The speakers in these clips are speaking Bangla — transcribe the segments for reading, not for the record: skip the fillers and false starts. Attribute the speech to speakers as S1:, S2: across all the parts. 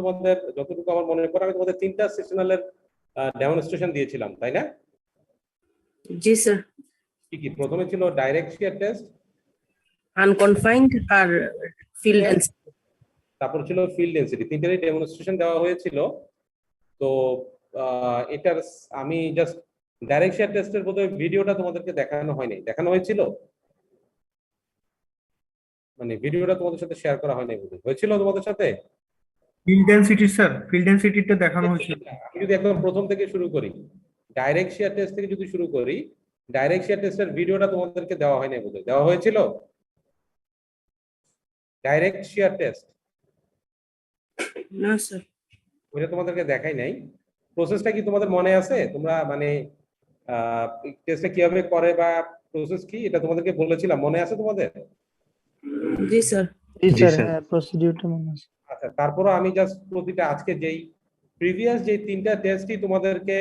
S1: তোমাদের যতটুকু আমার মনে পড়ে আমি তোমাদের 3টা সেশনালের ডেমনস্ট্রেশন দিয়েছিলাম, তাই না?
S2: জি স্যার।
S1: কি কি প্রথমে ছিল ডাইরেক্ট শিয়ার টেস্ট,
S2: আনকনফাইন্ড আর ফিল্ড ডেন্সিটি।
S1: তারপর ছিল ফিল্ড ডেন্সিটি, 3টারই ডেমনস্ট্রেশন দেওয়া হয়েছিল। তো এটার আমি জাস্ট ডাইরেক্ট শিয়ার টেস্টের বোধহয় ভিডিওটা তোমাদেরকে দেখানো হয়নি, দেখানো হয়েছিল? মানে ভিডিওটা তোমাদের সাথে শেয়ার করা হয়নি বোধহয়, হয়েছিল তোমাদের সাথে?
S3: ফিল্ড ডেনসিটি স্যার, ফিল্ড ডেনসিটিটা দেখানো হয়েছিল।
S1: আমি যদি একদম প্রথম থেকে শুরু করি, ডাইরেক্ট শিয়ার টেস্ট থেকে যদি শুরু করি, ডাইরেক্ট শিয়ার টেস্টের ভিডিওটা তোমাদেরকে দেওয়া হয়নি বোধহয়, দেওয়া হয়েছিল? ডাইরেক্ট শিয়ার টেস্ট
S2: না স্যার।
S1: ওইটা তোমাদেরকে দেখাই নাই। প্রসেসটা কি তোমাদের মনে আছে? তোমরা মানে টেস্টটা কিভাবে করে বা প্রসেস কি, এটা তোমাদেরকে বলেছিলাম, মনে আছে তোমাদের?
S2: জি স্যার।
S4: জি স্যার, হ্যাঁ প্রসিডিউরটা মনে আছে।
S1: আচ্ছা, তারপরও আমি জাস্ট প্রতিটা আজকে যেই প্রিভিয়াস যে 3টা টেস্টই তোমাদেরকে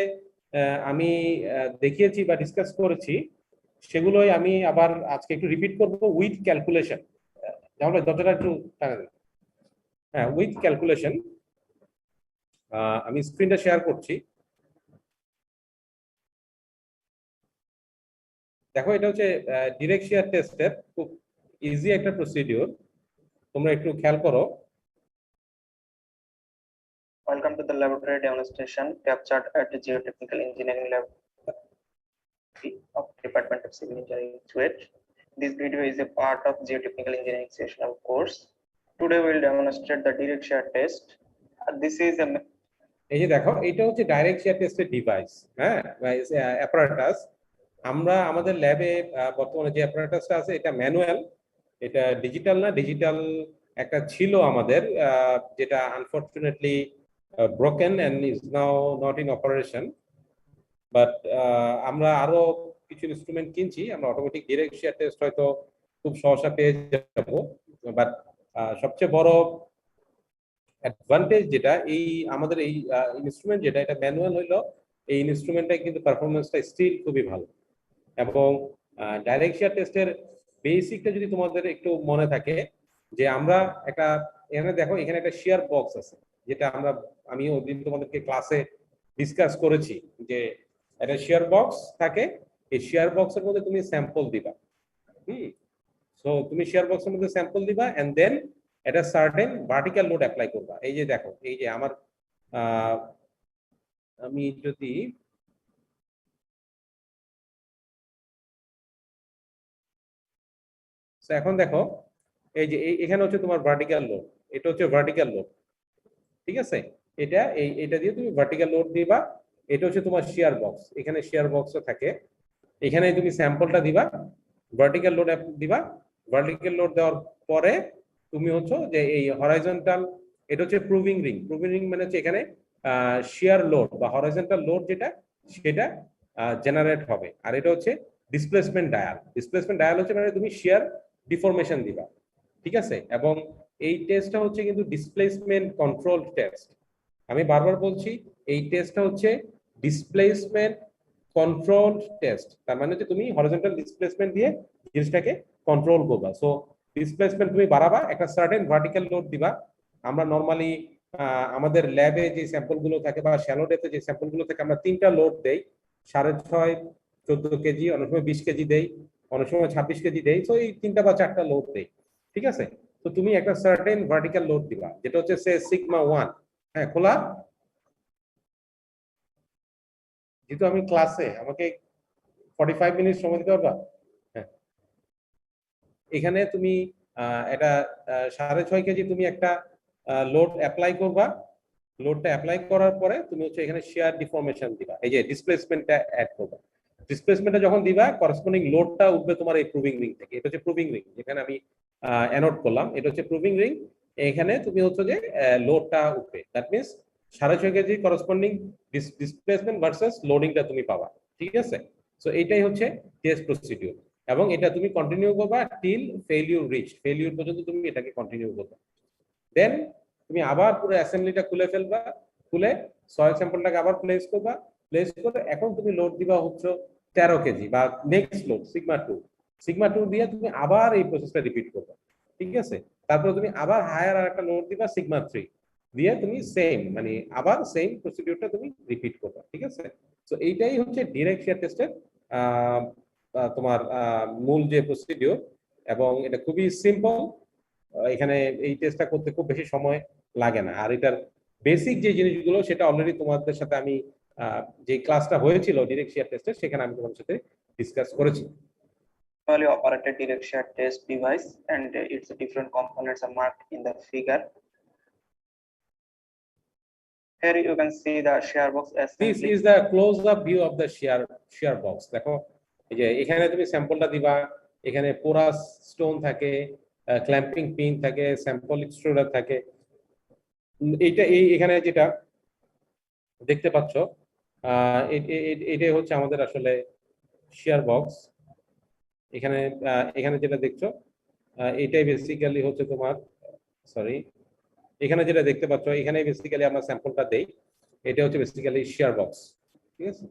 S1: আমি দেখিয়েছি বা ডিসকাস করেছি, সেগুলোই আমি আবার আজকে একটু রিপিট করব উইথ ক্যালকুলেশন। তাহলে যতটা একটু হ্যাঁ, উইথ ক্যালকুলেশন। আমি স্ক্রিনটা শেয়ার করছি। দেখো, এটা হচ্ছে ডিরেক্ট শিয়ার টেস্টের খুব ইজি একটা প্রসিডিউর, তোমরা একটু খেয়াল করো।
S5: Welcome to the laboratory demonstration captured at the Geotechnical Engineering Lab of Department of Civil Engineering, Kuwait. This video is a part of Geotechnical Engineering sessional course. Today we will demonstrate the direct shear test. This is a
S1: এই যে দেখো, এটা হচ্ছে ডাইরেক্ট শিয়ার টেস্টের ডিভাইস, হ্যাঁ, অ্যাপারেটাস। আমরা আমাদের ল্যাবে বর্তমানে যে অ্যাপারেটাসটা আছে এটা ম্যানুয়াল, এটা ডিজিটাল না। ডিজিটাল একটা ছিল আমাদের, যেটা unfortunately broken and is now not in operation. But আমরা আরো কিছু ইনস্ট্রুমেন্ট কিনছি, আমরা অটোমেটিক ডিরেক্ট শিয়ার টেস্ট হয়তো খুব সহজে পেয়ে যাব। বাট সবচেয়ে বড় অ্যাডভান্টেজ যেটা, এই আমাদের এই ইনস্ট্রুমেন্ট যেটা, এটা ম্যানুয়াল হইলো, এই ইনস্ট্রুমেন্টটা কিন্তু পারফরমেন্সটা স্টিল খুবই ভালো। এবং ডাইরেক্ট শিয়ার টেস্টের বেসিকটা যদি তোমাদের একটু মনে থাকে, যে আমরা একটা এখানে দেখো, এখানে একটা শিয়ার বক্স আছে, যেটা আমি ওই দিন তোমাদেরকে ক্লাসে ডিসকাস করেছি, যে একটা শিয়ার বক্স থাকে। এই শিয়ার বক্সের মধ্যে তুমি স্যাম্পল দিবা। সো তুমি শিয়ার বক্সের মধ্যে স্যাম্পল দিবা এন্ড দেন এটা সার্টেন ভার্টিক্যাল লোড অ্যাপ্লাই করবা। এই যে দেখো, এই যে আমার আমি যদি এখন দেখো, এই যে এখানে হচ্ছে তোমার ভার্টিক্যাল লোড, এটা হচ্ছে ভার্টিক্যাল লোড, ঠিক আছে? এটা দিয়ে তুমি ভার্টিক্যাল লোড দিবা। এটা হচ্ছে তোমার শিয়ার বক্স, এখানে শিয়ার বক্সও থাকে, এখানে তুমি স্যাম্পলটা দিবা, ভার্টিক্যাল লোড দিবা। ভার্টিক্যাল লোড দেওয়ার পরে তুমি হচ্ছে যে এই হরাইজন্টাল, এটা হচ্ছে প্রুভিং রিং। প্রুভিং রিং মানে হচ্ছে এখানে শিয়ার লোড বা হরাইজন্টাল লোড যেটা, সেটা জেনারেট হবে। আর এটা হচ্ছে ডিসপ্লেসমেন্ট ডায়াল। ডিসপ্লেসমেন্ট ডায়াল হচ্ছে মানে তুমি শিয়ার ডিফরমেশন দিবা, ঠিক আছে? এবং এই টেস্টটা হচ্ছে কিন্তু ডিসপ্লেসমেন্ট কন্ট্রোল টেস্ট। আমি বারবার বলছি, এই টেস্টটা হচ্ছে ডিসপ্লেসমেন্ট কন্ট্রোল টেস্ট। তার মানে হচ্ছে তুমি হরিজন্টাল ডিসপ্লেসমেন্ট দিয়ে জিনিসটাকে কন্ট্রোল করবা। সো ডিসপ্লেসমেন্ট তুমি বাড়াবা, একটা সার্টেন ভার্টিক্যাল লোড দিবা। আমরা নরমালি আমাদের ল্যাবে যে স্যাম্পল গুলো থাকে বা শ্যালো ডেপথে যে স্যাম্পল গুলো থাকে, আমরা 3টা লোড দেই, 6.5, 14 কেজি, অনেক সময় 20 কেজি দেই, অনেক সময় 26 কেজি দেই। সো এই 3টা বা 4টা লোড দেই, ঠিক আছে? তো তুমি একটা সার্টেন ভার্টিক্যাল লোড দিবা, যেটা হচ্ছে সে সিগমা 1। হ্যাঁ, খোলা। যেহেতু আমি ক্লাসে, আমাকে 45 মিনিট সময় দিতে পারবা? হ্যাঁ, এখানে তুমি এটা 6.5 কেজি তুমি একটা লোড অ্যাপ্লাই করবা। লোডটা অ্যাপ্লাই করার পরে তুমি হচ্ছে এখানে শিয়ার ডিফরমেশন দিবা, এই যে ডিসপ্লেসমেন্টটা অ্যাড করবা। ডিসপ্লেসমেন্টটা যখন দিবা, করসপন্ডিং লোডটা উঠবে তোমার এই প্রুভিং রিং থেকে। এটা হচ্ছে প্রুভিং রিং, যেখানে আমি অ্যানোড করলাম, এটা হচ্ছে প্রুভিং রিং। এখানে তুমি হচ্ছে যে লোডটা উঠবে, that means 6.5 KG corresponding displacement versus লোডিংটা তুমি পাবা, ঠিক আছে? সো এইটাই হচ্ছে টেস্ট প্রসিডিউর, এবং এটা তুমি কন্টিনিউ করবা টিল ফেইলিউর রিচ। ফেইলিউর পর্যন্ত তুমি এটাকে কন্টিনিউ করবা। দেন তুমি আবার পুরো অ্যাসেম্বলিটা খুলে ফেলবা, খুলে সয়েল স্যাম্পলটাকে আবার প্লেস করবা। প্লেস করে এখন তুমি লোড দিবা হচ্ছে 13 কেজি বা নেক্সট লোড সিগমা 2। সিগমা 2 দিয়ে তুমি আবার এই প্রসেসটা রিপিট করবে, ঠিক আছে? তারপর তুমি আবার হায়ার আর একটা লোড দিবা সিগমা 3। দিয়ে তুমি সেম মানে আবার সেম প্রসিডিউরটা তুমি রিপিট করবে, ঠিক আছে? তো এইটাই হচ্ছে ডিরেক্ট শেয়ার টেস্টের তোমার মূল যে প্রসিডিউর, এবং এটা খুবই সিম্পল। এখানে এই টেস্টটা করতে খুব বেশি সময় লাগে না। আর এটার বেসিক যে জিনিসগুলো সেটা অলরেডি তোমাদের সাথে আমি যে ক্লাসটা হয়েছিল ডিরেক্ট শেয়ার টেস্টের, সেখানে আমি তোমাদের সাথে ডিসকাস করেছি।
S5: Manually operated direct shear test device and its different components are marked in the figure. Here you can see the shear box
S1: This
S5: assembly.
S1: is the close up view of the shear box. দেখো এই যে এখানে তুমি স্যাম্পলটা দিবা, এখানে পোরাস স্টোন থাকে, ক্ল্যাম্পিং পিন থাকে, স্যাম্পল এক্সট্রুডার থাকে। এইটা এখানে যেটা দেখতে পাচ্ছ এটাই হচ্ছে আমাদের আসলে শেয়ার বক্স। এখানে এখানে যেটা দেখছো এটাই বেসিক্যালি হচ্ছে তোমার, সরি, এখানে যেটা দেখতে পাচ্ছ এখানে বেসিক্যালি আমরা স্যাম্পলটা দেই। এটা হচ্ছে বেসিক্যালি শেয়ার বক্স, ঠিক আছে?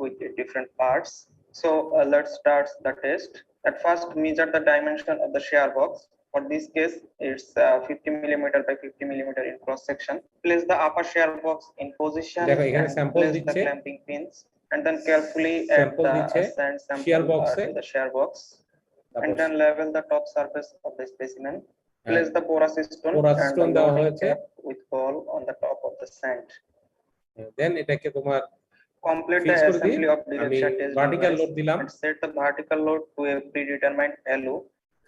S5: With the different parts. So let's start the test. At first, measure the dimension of the shear box. For this case, it's 50 millimeter by 50 millimeter in cross section. Place the upper shear box in position
S1: দেখো এখানে
S5: and
S1: স্যাম্পল
S5: place the
S1: দিচ্ছে,
S5: clamping pins, and then carefully add
S1: sample
S5: the
S1: দিচ্ছে
S5: sand
S1: shear
S5: sample
S1: box A,
S5: to the shear box, and
S1: তারপর
S5: then level the top surface of the specimen. Place the porous stone
S1: porous
S5: and the
S1: stone দেওয়া
S5: loading
S1: হয়েছে।
S5: cap with ball on the top of the sand.
S1: দেন এটাকে তোমার
S5: Complete the
S1: ফিক্স করে দিয়ে
S5: assembly of direct
S1: আমি
S5: shear test
S1: vertical
S5: device
S1: load দিলাম।
S5: and set the vertical load to a predetermined value.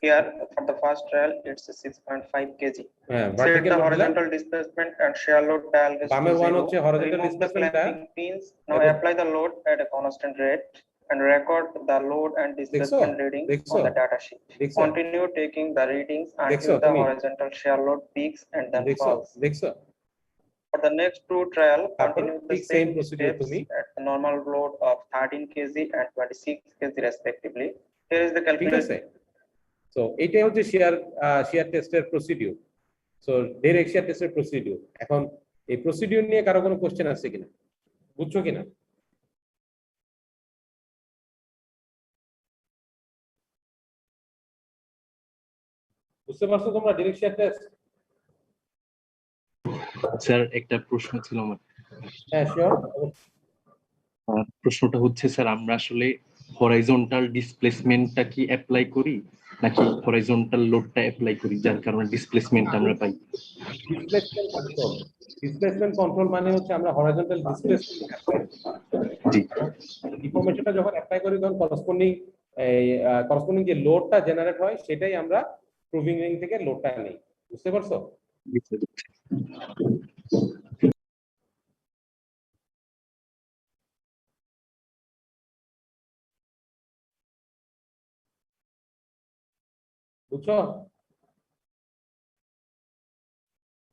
S5: Here for the first trial it's 6.5 kg.
S1: হ্যাঁ,
S5: Set
S1: ভার্টিক্যাল
S5: the
S1: লোড দিলাম।
S5: horizontal displacement and shear load dial to
S1: বামে 1 হচ্ছে
S5: 0.
S1: Horizontal
S5: Remove the
S1: ডিসপ্লেসমেন্টটা।
S5: clamping pins. Now
S1: এবং
S5: apply the load at a constant rate and record the load and displacement readings
S1: দেখছো?
S5: on the data sheet.
S1: দেখছো?
S5: Continue taking the readings
S1: দেখছো
S5: until the
S1: তুমি?
S5: horizontal shear load peaks and then
S1: দেখছো?
S5: falls.
S1: দেখছো?
S5: For the next two trial,
S1: তারপর
S5: continue the
S1: ঠিক সেম
S5: same
S1: প্রসিডিউর
S5: steps
S1: তুমি,
S5: at the normal load of 13 kg and 26 kg respectively. Here is the
S1: ঠিক
S5: calculation.
S1: আছে? তো এইটাই হচ্ছে শেয়ার টেস্টের প্রসিডিউর। সো ডাইরেক্ট শেয়ার টেস্টের প্রসিডিউর। এখন এই প্রসিডিউর নিয়ে কারো কোনো কোশ্চেন আছে কিনা, বুঝছো কিনা? বুঝতে পারছো তোমরা ডাইরেক্ট শেয়ার টেস্ট?
S6: স্যার একটা প্রশ্ন ছিল আমার।
S1: হ্যাঁ শিওর।
S6: প্রশ্নটা হচ্ছে স্যার আমরা আসলে হরাইজন্টাল ডিসপ্লেসমেন্টটা কি অ্যাপ্লাই করি নাকি হরাইজন্টাল লোডটা অ্যাপ্লাই করি যার কারণে ডিসপ্লেসমেন্ট আমরা পাই?
S1: ডিসপ্লেসমেন্ট কন্ট্রোল মানে হচ্ছে আমরা হরাইজন্টাল ডিসপ্লেসমেন্ট অ্যাপ্লাই করি।
S6: জি,
S1: ইনফরমেশনটা যখন অ্যাপ্লাই করি তখন করসপন্ডিং যে লোডটা জেনারেট হয় সেটাই আমরা প্রুভিং রিং থেকে লোডটা নেই। বুঝতে পারছো?
S6: জি স্যার।
S1: বুঝছো?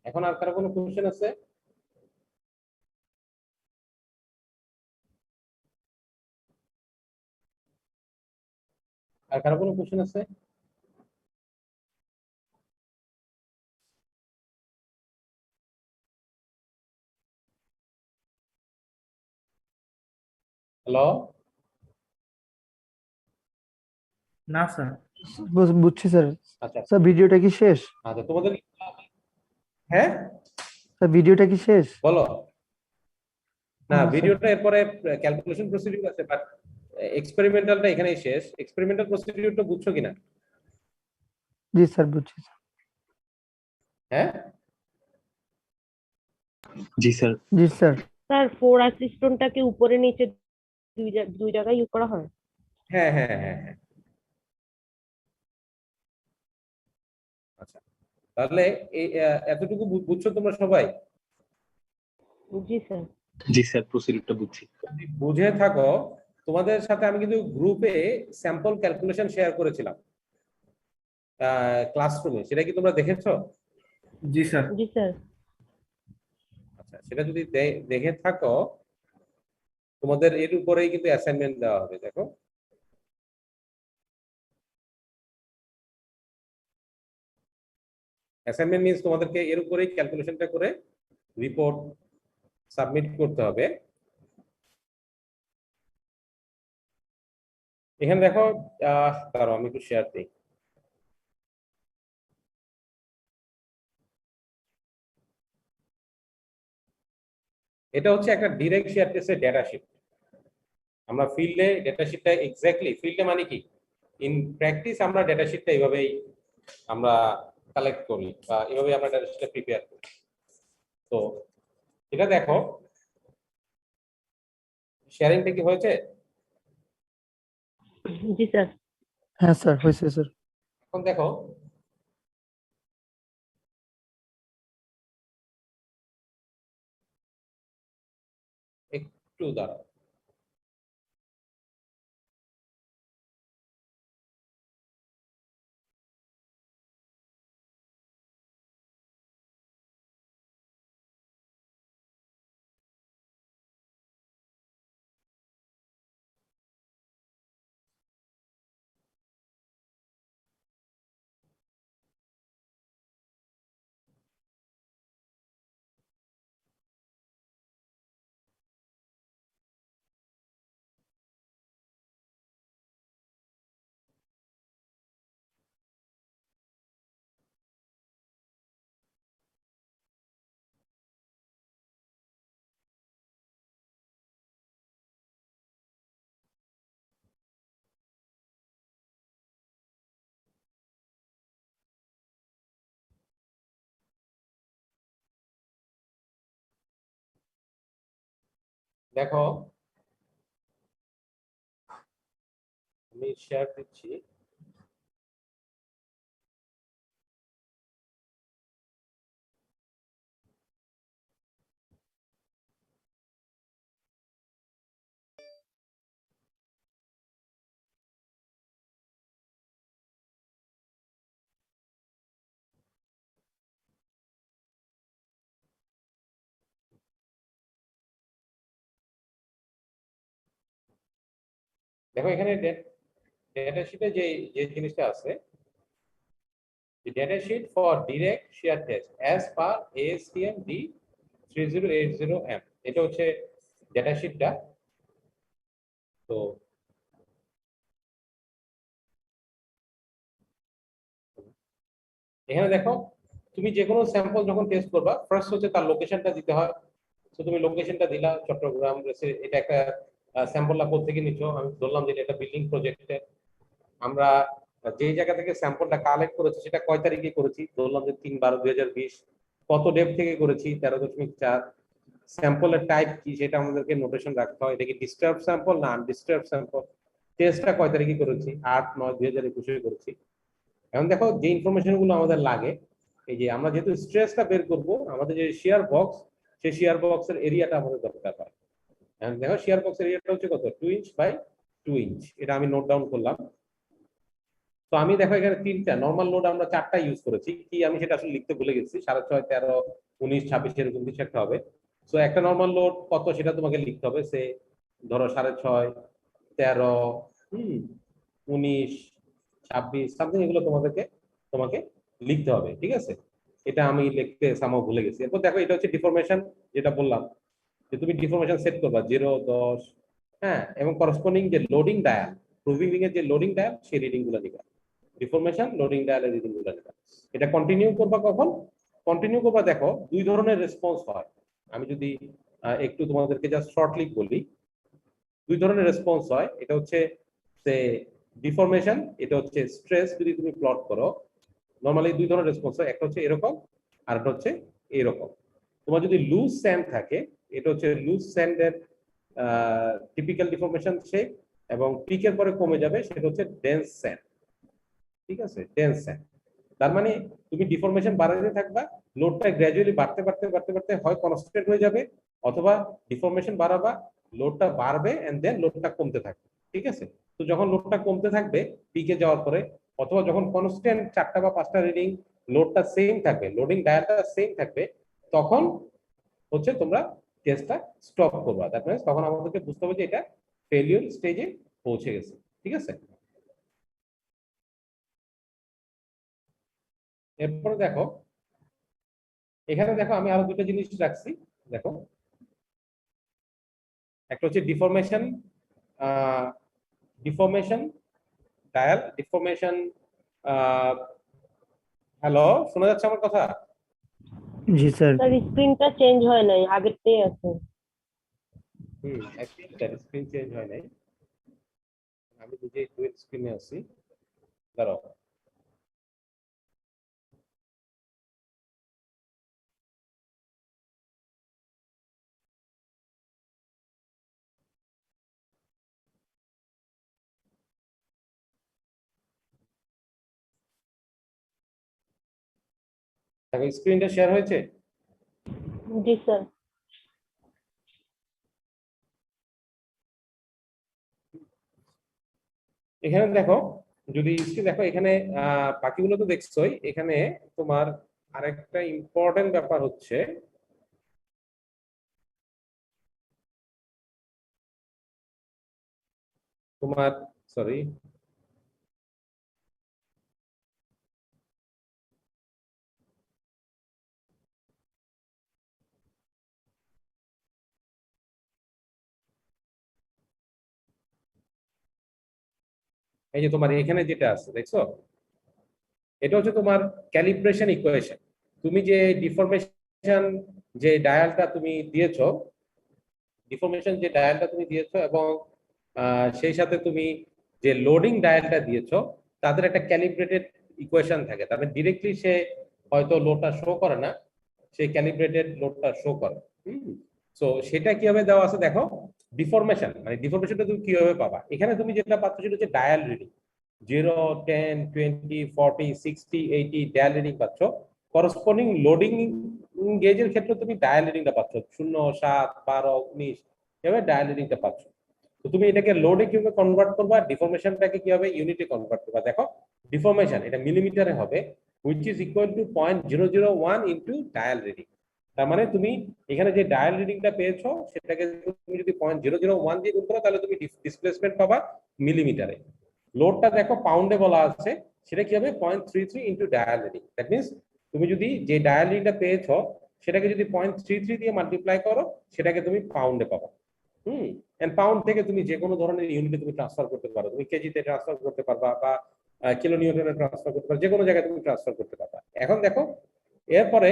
S1: এখন আর কারো কোনো কোশ্চেন আছে? আর কারো কোনো কোশ্চেন আছে? হ্যালো?
S3: না স্যার।
S4: বুঝছি স্যার।
S1: আচ্ছা
S4: স্যার ভিডিওটা কি শেষ?
S1: আচ্ছা তোমাদের, হ্যাঁ
S4: স্যার ভিডিওটা কি শেষ?
S1: বলো। না
S4: স্যার।
S1: ভিডিওটা এরপরে ক্যালকুলেশন প্রসিডিউর আছে, বাট এক্সপেরিমেন্টালটা এখানেই শেষ। এক্সপেরিমেন্টাল প্রসিডিউরটা বুঝছো কিনা?
S4: জি স্যার বুঝছি।
S1: হ্যাঁ
S6: জি স্যার।
S4: জি স্যার।
S2: স্যার ফোর অ্যাসিস্টনটাকে উপরে নিচে দুই জায়গায় ইউজ করা হয়?
S1: হ্যাঁ হ্যাঁ হ্যাঁ হ্যাঁ। আচ্ছা তাহলে এই এতটুকু বুঝছো তোমরা সবাই?
S2: জি স্যার।
S6: জি স্যার, প্রসিডিউরটা বুঝছি।
S1: যদি বুঝে থাকো, তোমাদের সাথে আমি কিন্তু গ্রুপে স্যাম্পল ক্যালকুলেশন শেয়ার করেছিলাম ক্লাসরুমে, সেটা কি তোমরা দেখেছো?
S3: জি স্যার।
S2: জি স্যার।
S1: আচ্ছা সেটা যদি দেখে থাকো, তোমাদের এর উপরেই কিন্তু অ্যাসাইনমেন্ট দেওয়া হবে। দেখো অ্যাসাইনমেন্ট মিন্স তোমাদেরকে এর উপরেই ক্যালকুলেশনটা করে রিপোর্ট সাবমিট করতে হবে। এখানে দেখো, দাঁড়াও আমি একটু শেয়ার দিই। এটা হচ্ছে একটা ডিরেক্ট শেয়ার টেস্টের ডেটা শিট। আমরা ফিল্ডে ডেটা শিটটা এক্স্যাক্টলি, ফিল্ডে মানে কি, ইন প্র্যাকটিস আমরা ডেটা শিটটা এইভাবেই আমরা কালেক্ট করি বা এইভাবেই আমরা ডেটা শিটটা প্রিপেয়ার করি। তো এটা দেখো, শেয়ারিংটা কি হয়েছে?
S2: জি স্যার।
S4: হ্যাঁ স্যার, হয়েছে স্যার।
S1: এখন দেখো, একটু দাঁড়াও। দেখো, আমি শেয়ার দিচ্ছি। দেখো এখানে ডেটা শিটে যে যে জিনিসটা আছে, the data sheet for direct shear test as per ASTM D3080M, এটা হচ্ছে ডেটা শিটটা। তো এখানে দেখো, তুমি যে কোনো স্যাম্পল যখন টেস্ট করবা, ফার্স্ট হচ্ছে তার লোকেশনটা দিতে হয়। তো তুমি লোকেশনটা দিলা চট্টগ্রাম, এটা একটা স্যাম্পলটা কোথা থেকে নিচ্ছ, আমি ধরলাম যে এটা একটা বিল্ডিং প্রজেক্টে। আমরা যে জায়গা থেকে স্যাম্পলটা কালেক্ট করেছি সেটা কয় তারিখে করেছি, ধরলাম যে 3/12/2020। কত ডেপ থেকে করেছি, 13.4। স্যাম্পলের টাইপ কি সেটা আমাদেরকে নোটেশন রাখতে হয়, এটা কি ডিস্টার্ব স্যাম্পল না আনডিস্টার্ব স্যাম্পল। টেস্টটা কয় তারিখে করেছি, 8/9/2021 করেছি। এখন দেখো যে ইনফরমেশন গুলো আমাদের লাগে, এই যে আমরা যেহেতু স্ট্রেসটা বের করব, আমাদের যে শেয়ার বক্স, সেই শেয়ার বক্সের এরিয়াটা আমাদের দরকার হয়। এখন দেখো শেয়ার বক্সের এরিয়াটা হচ্ছে কত, 2 ইঞ্চ বাই 2 ইঞ্চ। এটা আমি নোট ডাউন করলাম। তো আমি দেখো এখানে তিনটা নর্মাল লোড, আমরা চারটা ইউজ করেছি। কি আমি সেটা আসলে লিখতে ভুলে গেছি, 6.5, 13, 19, 26 এরকম কিছু একটা হবে। তো একটা নর্মাল লোড কত সেটা তোমাকে লিখতে হবে। সে ধরো 6.5, 13, 19, 26 সামথিং, এগুলো তোমাকে লিখতে হবে, ঠিক আছে? এটা আমি লিখতে সামাও ভুলে গেছি। এরপর দেখো এটা হচ্ছে ডিফরমেশন, যেটা বললাম যে তুমি ডিফরমেশন সেট করবা 0, 10, হ্যাঁ, এবং করসপন্ডিং যে লোডিং ডায়াল, প্রুভিং এর যে লোডিং ডায়াল, সেই রিডিং গুলো দিবা। ডিফরমেশন, লোডিং ডায়ালের রিডিং গুলো দিবা। এটা কন্টিনিউ করবা কখন? কন্টিনিউ করবা, দেখো দুই ধরনের রেসপন্স হয়। আমি যদি একটু তোমাদেরকে জাস্ট শর্টলি বলি, দুই ধরনের রেসপন্স হয়। এটা হচ্ছে সে ডিফরমেশন, এটা হচ্ছে স্ট্রেস। যদি তুমি প্লট করো, নরমালি দুই ধরনের রেসপন্স হয়, একটা হচ্ছে এরকম আর একটা হচ্ছে এরকম। তোমার যদি লুজ স্যান্ড থাকে, এটা হচ্ছে লুজ স্যান্ডের টিপিক্যাল ডিফরমেশন শেপ, এবং পিকের পরে কমে যাবে, সেটা হচ্ছে ডেন্স স্যান্ড, ঠিক আছে? Dense sand. তার মানে তুমি ডিফরমেশন বাড়াতে থাকবা, লোডটা গ্র্যাজুয়ালি বাড়তে বাড়তে বাড়তে বাড়তে হয় কনস্ট্যান্ট হয়ে যাবে, অথবা ডিফরমেশন বাড়াবা, লোডটা বাড়বে এন্ড দেন লোডটা কমতে থাকবে, ঠিক আছে? তো যখন লোডটা কমতে থাকবে পিকে যাওয়ার পরে, অথবা যখন কনস্ট্যান্ট 4টা বা 5টা রিডিং, লোডটা সেম থাকবে, লোডিং ডায়ালটা সেম থাকবে, তখন হচ্ছে তোমরা টেস্টটা স্টপ করবা। দ্যাট মিন্স তখন আমাদেরকে বুঝতে হবে যে এটা ফেলিওর স্টেজে পৌঁছে গেছে, ঠিক আছে? এরপরে দেখো, এখানে দেখো আমি আরো দুটো জিনিস রাখছি। দেখো, একটা হচ্ছে deformation deformation dial deformation. Hello, শোনা যাচ্ছে আমার কথা?
S4: জি স্যার।
S2: স্যার স্ক্রিনটা চেঞ্জ হয় নাই, আগেরটাই আছে।
S1: স্ক্রিন চেঞ্জ হয় নাই, আমি নিজেই ডুয়েল স্ক্রিনে আছি, দাঁড়াও। দেখো স্ক্রিনটা শেয়ার হয়েছে।
S2: জি স্যার।
S1: এখানে দেখো, যদি দেখো এখানে বাকিগুলো তো দেখছোই, এখানে তোমার আরেকটা ইম্পর্টেন্ট ব্যাপার হচ্ছে তোমার, সরি, এই যে তোমার এখানে যেটা আছে দেখছো, এটা হচ্ছে তোমার ক্যালিব্রেশন ইকুয়েশন। তুমি যে ডিফরমেশন যে ডায়ালটা তুমি দিয়েছো, এবং সেই সাথে তুমি যে লোডিং ডায়ালটা দিয়েছো, তাদের একটা ক্যালিব্রেটেড ইকুয়েশন থাকে। তার মানে ডিরেক্টলি সে হয়তো লোডটা শো করে না, সেই ক্যালিব্রেটেড লোডটা শো করে। সো সেটা কিভাবে দেওয়া আছে দেখো, ডিফরমেশন মানে ডিফরমেশনটা তুমি কিভাবে পাবা। এখানে তুমি যেটা পাচ্ছ সেটা হচ্ছে ডায়াল রিডিং, 0, 10, 20, 40, 60, 80 ডায়াল রিডিং পাচ্ছ। করসপন্ডিং লোডিং গেজের ক্ষেত্রে তুমি ডায়াল রিডিংটা পাচ্ছ 0, 7, 12, 19 এভাবে ডায়াল রিডিংটা পাচ্ছ। তো তুমি এটাকে লোডে কিভাবে কনভার্ট করবা, ডিফরমেশনটাকে কিভাবে ইউনিটে কনভার্ট করবা। দেখো ডিফরমেশন এটা মিলিমিটারে হবে, which is equal to 0.001 into dial reading. তার মানে তুমি এখানে যে ডায়াল রিডিংটা পেয়েছো সেটাকে তুমি যদি 0.001 দিয়ে গুণ করো তাহলে তুমি ডিসপ্লেসমেন্ট পাবা মিলিমিটারে। লোডটা দেখো পাউন্ডে বলা আছে, সেটা কি হবে 0.33 into dial reading. That means তুমি যদি যে ডায়াল রিডিংটা পেয়েছো সেটাকে যদি 0.33 দিয়ে মাল্টিপ্লাই করো, সেটাকে তুমি পাউন্ডে পাবা। এন্ড পাউন্ড থেকে তুমি যে কোনো ধরনের ইউনিটে তুমি ট্রান্সফার করতে পারো, তুমি কেজিতে ট্রান্সফার করতে পারবা বা কিলো নিউটনে ট্রান্সফার করতে পারো, যে কোনো জায়গায় তুমি ট্রান্সফার করতে পারবা। এখন দেখো এরপরে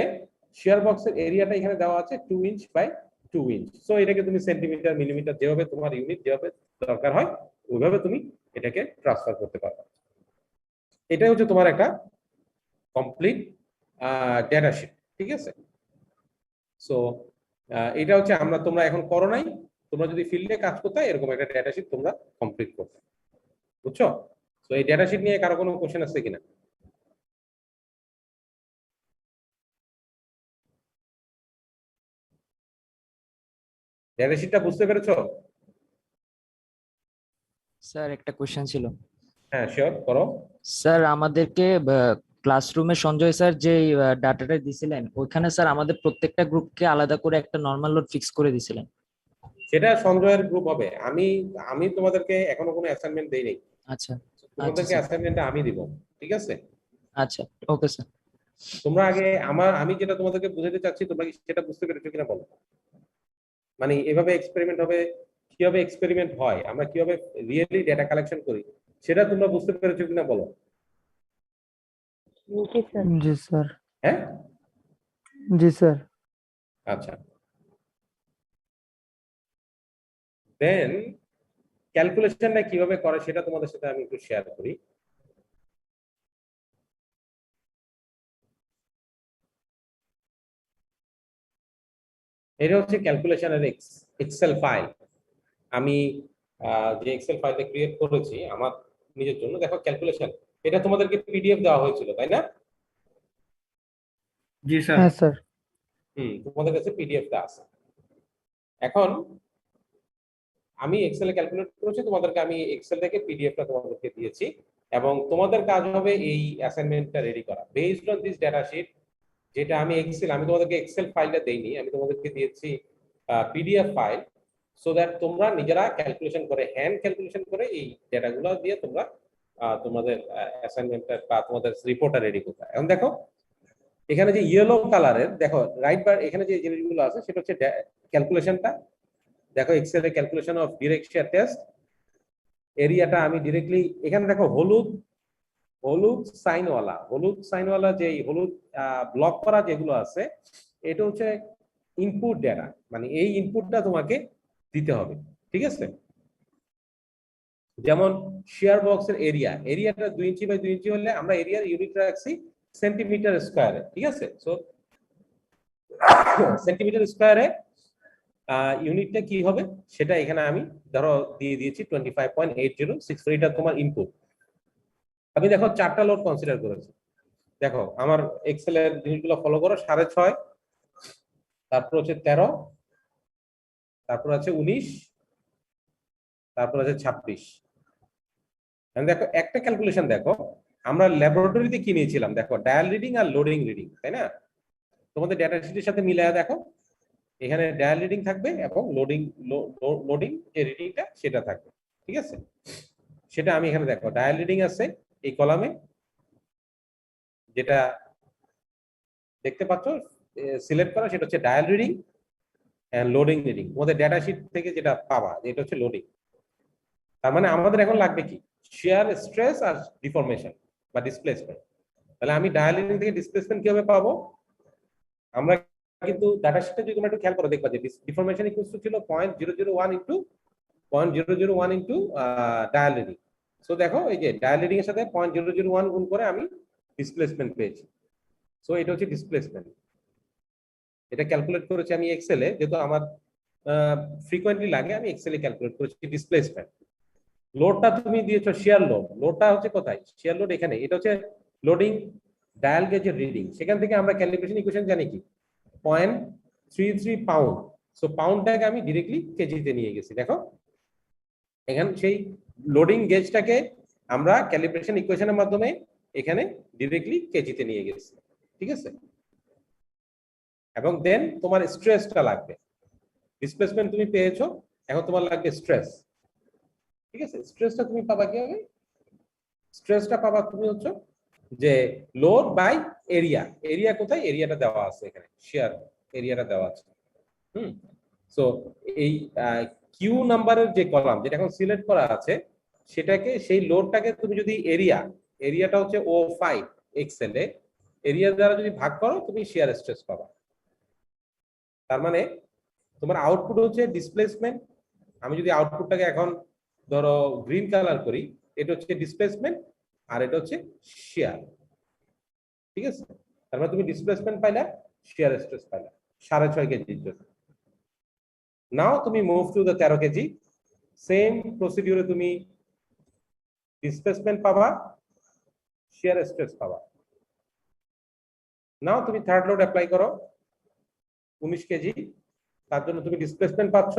S1: শিয়ার বক্সের এরিয়াটা এখানে দেওয়া আছে 2 ইঞ্চ বাই 2 ইঞ্চ। সো এটাকে তুমি সেন্টিমিটার মিলিমিটার যেভাবে তোমার ইউনিট যেভাবে দরকার হয় ওইভাবে তুমি এটাকে ট্রান্সফার করতে পারবে। এটাই হচ্ছে তোমার একটা কমপ্লিট ডেটা শিট, ঠিক আছে? সো এটা হচ্ছে তোমরা এখন করো নাই, তোমরা যদি ফিল্ডে কাজ করতে এরকম একটা ডেটা শিট তোমরা কমপ্লিট করতে, বুঝছো? তো এই ডেটা শিট নিয়ে কারো কোনো কোশ্চেন আছে কিনা? ডেটা শিটটা বুঝতে পেরেছো?
S7: স্যার একটা কোশ্চেন ছিল।
S1: হ্যাঁ শিওর, করো।
S7: স্যার আমাদেরকে ক্লাসরুমে সঞ্জয় স্যার যে ডাটাটা দিছিলেন ওইখানে স্যার আমাদের প্রত্যেকটা গ্রুপকে আলাদা করে একটা নর্মাল লোড ফিক্স করে দিছিলেন।
S1: সেটা সঞ্জয়ের গ্রুপ হবে, আমি তোমাদেরকে এখনো কোনো অ্যাসাইনমেন্ট দেই নাই।
S7: আচ্ছা
S1: তোমাদেরকে
S7: স্যার।
S1: অ্যাসাইনমেন্টটা আমি দিব, ঠিক আছে?
S7: আচ্ছা ওকে স্যার।
S1: তোমরা আগে আমি যেটা তোমাদেরকে বুঝাতে চাচ্ছি তোমরা কি সেটা বুঝতে পেরেছো কিনা বলো। মানে এভাবে এক্সপেরিমেন্ট হবে, কিভাবে এক্সপেরিমেন্ট হয়, আমরা কিভাবে রিয়েলি ডেটা কালেকশন করি, সেটা তোমরা বুঝতে পেরেছো কিনা বলো।
S2: জি স্যার।
S4: জি স্যার।
S1: হ্যাঁ
S4: জি স্যার।
S1: আচ্ছা, দেন ক্যালকুলেশনটা কিভাবে করে সেটা তোমাদের সাথে আমি একটু শেয়ার করি। এটা হচ্ছে ক্যালকুলেশনের এক্সেল ফাইল। আমি যে এক্সেল ফাইলটা ক্রিয়েট করেছি আমার নিজের জন্য, দেখো ক্যালকুলেশন, এটা তোমাদেরকে পিডিএফ দেওয়া হয়েছিল তাই না?
S3: জি স্যার।
S4: হ্যাঁ স্যার।
S1: তোমাদের কাছে পিডিএফটা আছে। এখন আমি এক্সেলে ক্যালকুলেট করেছি, তোমাদেরকে আমি এক্সেল থেকে পিডিএফটা তোমাদেরকে দিয়েছি, এবং তোমাদের কাজ হবে এই অ্যাসাইনমেন্টটা রেডি করা based on this data sheet. যেটা আমি তোমাদেরকে এক্সেল ফাইলটা দেইনি, আমি তোমাদেরকে দিয়েছি পিডিএফ ফাইল, সো দ্যাট তোমরা নিজেরা ক্যালকুলেশন করে হ্যান্ড ক্যালকুলেশন করে এই ডেটাগুলো দিয়ে তোমরা তোমাদের অ্যাসাইনমেন্টটা বা তোমাদের রিপোর্টটা রেডি করবে। এখন দেখো এখানে যে ইয়েলো কালারের দেখো রাইট বার, এখানে যে জিনিসগুলো আছে সেটা হচ্ছে ক্যালকুলেশনটা। দেখো এক্সেল এর calculation of direct share test, এরিয়াটা আমি ডিরেক্টলি এখানে দেখো হলুদ হলুদ সাইনওয়ালা যে হলুদ ব্লক করা যেগুলো আছে এটা হচ্ছে ইনপুট ডেটা, মানে এই ইনপুটটা তোমাকে দিতে হবে, ঠিক আছে? যেমন শেয়ার বক্সের এরিয়াটা 2 ইঞ্চি বাই 2 ইঞ্চি হলে আমরা এরিয়ার ইউনিট রাখছি সেন্টিমিটার স্কয়ারে, ঠিক আছে? সো সেন্টিমিটার স্কয়ারে ইউনিটটা কি হবে সেটা এখানে আমি ধরো দিয়ে দিয়েছি 25.8064, এটা তোমার ইনপুট। আমি দেখো 4টা লোড কনসিডার করেছি। দেখো আমার এক্সেল এর জিনিসগুলো ফলো করো, 6.5, তারপর হচ্ছে 13, তারপর আছে 19, তারপর আছে 26। দেখো একটা ক্যালকুলেশন দেখো, আমরা ল্যাবরেটরিতে কি নিয়েছিলাম, দেখো ডায়াল রিডিং আর লোডিং রিডিং, তাই না? তোমাদের ডেটা শিটের সাথে মিলায়া দেখো, এখানে ডায়াল রিডিং থাকবে এবং লোডিং যে রিডিংটা সেটা থাকবে, ঠিক আছে? সেটা আমি এখানে দেখো ডায়াল রিডিং আছে এই কলামে, যেটা দেখতে পাচ্ছ সিলেক্ট করা সেটা হচ্ছে dial reading and loading reading. তোমাদের ডেটা শিট থেকে যেটা পাবা এটা হচ্ছে লোডিং। তার মানে আমাদের এখন লাগবে কি, শিয়ার স্ট্রেস আর ডিফরমেশন বা ডিসপ্লেসমেন্ট। তাহলে আমি ডায়াল রিডিং থেকে ডিসপ্লেসমেন্ট কিভাবে পাবো? আমরা কিন্তু ডাটা শিটে যদি তোমরা একটু খেয়াল করে দেখবা যে ডিফরমেশন ইকুয়ালস টু ছিল 0.001 into 0.001 into dial reading. So দেখো এই যে ডায়াল রিডিং এর সাথে 0.001 গুণ করে আমি ডিসপ্লেসমেন্ট পেয়েছি। সো এটা হচ্ছে ডিসপ্লেসমেন্ট। এটা ক্যালকুলেট করেছি আমি এক্সেলে, যেহেতু আমার ফ্রিকোয়েন্টলি লাগে আমি এক্সেলে ক্যালকুলেট করেছি ডিসপ্লেসমেন্ট। লোডটা তুমি দিয়েছো শেয়ার লোড, লোডটা হচ্ছে কোথায়? শেয়ার লোড এখানে, এটা হচ্ছে লোডিং ডায়াল গেজের রিডিং। সেখান থেকে আমরা ক্যালিব্রেশন ইকুয়েশন জানি কি 0.33 পাউন্ড। সো পাউন্ডটাকে আমি ডিরেক্টলি কেজিতে নিয়ে গেছি। দেখো এখানে সেই লোডিং গেজটাকে আমরা ক্যালিব্রেশন ইকুয়েশনের মাধ্যমে এখানে ডিরেক্টলি কেজিতে নিয়ে গেছি, ঠিক আছে? এবং দেন তোমার স্ট্রেসটা লাগবে, ডিসপ্লেসমেন্ট তুমি পেয়েছো, এখন তোমার লাগবে স্ট্রেস, ঠিক আছে? স্ট্রেসটা তুমি পাবা কিভাবে? স্ট্রেসটা পাবা তুমি হচ্ছে যে লোড বাই এরিয়া। এরিয়া কোথায়? এরিয়াটা দেওয়া আছে এখানে, শেয়ার এরিয়াটা দেওয়া আছে। সো এই কিউ নাম্বারের যে কলাম যেটা এখন সিলেক্ট করা আছে সেটাকে, সেই লোডটাকে তুমি যদি এরিয়াটা হচ্ছে O5 এক্সেলে এরিয়া দ্বারা যদি ভাগ করো তুমি শেয়ার স্ট্রেস পাবা। তার মানে তোমার আউটপুট হচ্ছে ডিসপ্লেসমেন্ট। আমি যদি আউটপুটটাকে এখন ধরো গ্রিন কালার করি, এটা হচ্ছে ডিসপ্লেসমেন্ট আর এটা হচ্ছে শেয়ার, ঠিক আছে? তার মানে তুমি ডিসপ্লেসমেন্ট পাইলা, শেয়ার স্ট্রেস পাইলা 6.5 কেজির জন্য। নাও তুমি move to the 13 KG, same প্রসিডিউরে তুমি ডিসপ্লেসমেন্ট পাবা, শেয়ার স্ট্রেস পাবা। নাও তুমি থার্ড লোড অ্যাপ্লাই করো 19 কেজি, তার জন্য তুমি ডিসপ্লেসমেন্ট পাচ্ছ,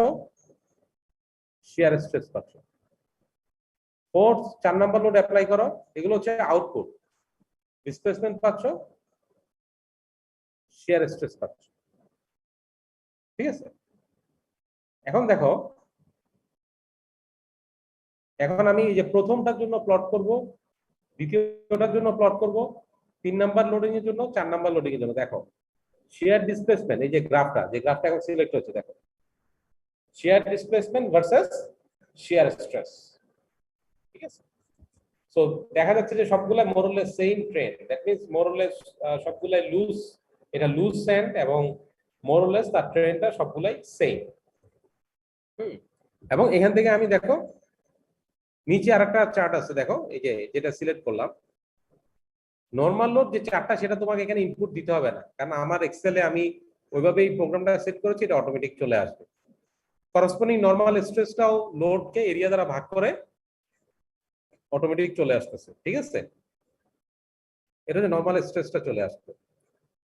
S1: শেয়ার স্ট্রেস পাচ্ছ। ফোর্থ 4 নাম্বার লোড অ্যাপ্লাই করো, এগুলো হচ্ছে আউটপুট, ডিসপ্লেসমেন্ট পাচ্ছ, শেয়ার স্ট্রেস পাচ্ছ, ঠিক আছে? এখন দেখো, এখন আমি এই যে প্রথমটার জন্য প্লট করব, দ্বিতীয়টার জন্য প্লট করব, 3 নাম্বার লোডিং এর জন্য, 4 নাম্বার লোডিং এর জন্য। দেখো শেয়ার ডিসপ্লেসমেন্ট, এই যে গ্রাফটা এখন সিলেক্ট হচ্ছে, দেখো share displacement versus share stress, ঠিক আছে? সো দেখা যাচ্ছে যে সবগুলা মোরলেস সেম ট্রেন্ড, দ্যাট মিন্স মোরলেস সবগুলাই লুজ, এটা লুজ স্যান্ড এবং মোরলেস তার ট্রেন্ডটা সবগুলাই সেম। এবং এখান থেকে আমি দেখো নিচে আরেকটা চার্ট আছে, দেখো এই যে যেটা সিলেক্ট করলাম নরমাল লোড যে চার্টটা, সেটা তোমাকে এখানে ইনপুট দিতে হবে না, কারণ আমার এক্সেলে আমি ওইভাবেই প্রোগ্রামটা সেট করেছি, এটা অটোমেটিক চলে আসবে। করসপন্ডিং নরমাল স্ট্রেসটাও লোডকে এরিয়া দ্বারা ভাগ করে অটোমেটিক চলে আসতেছে, ঠিক আছে? এটা যে নরমাল স্ট্রেসটা চলে আসবে।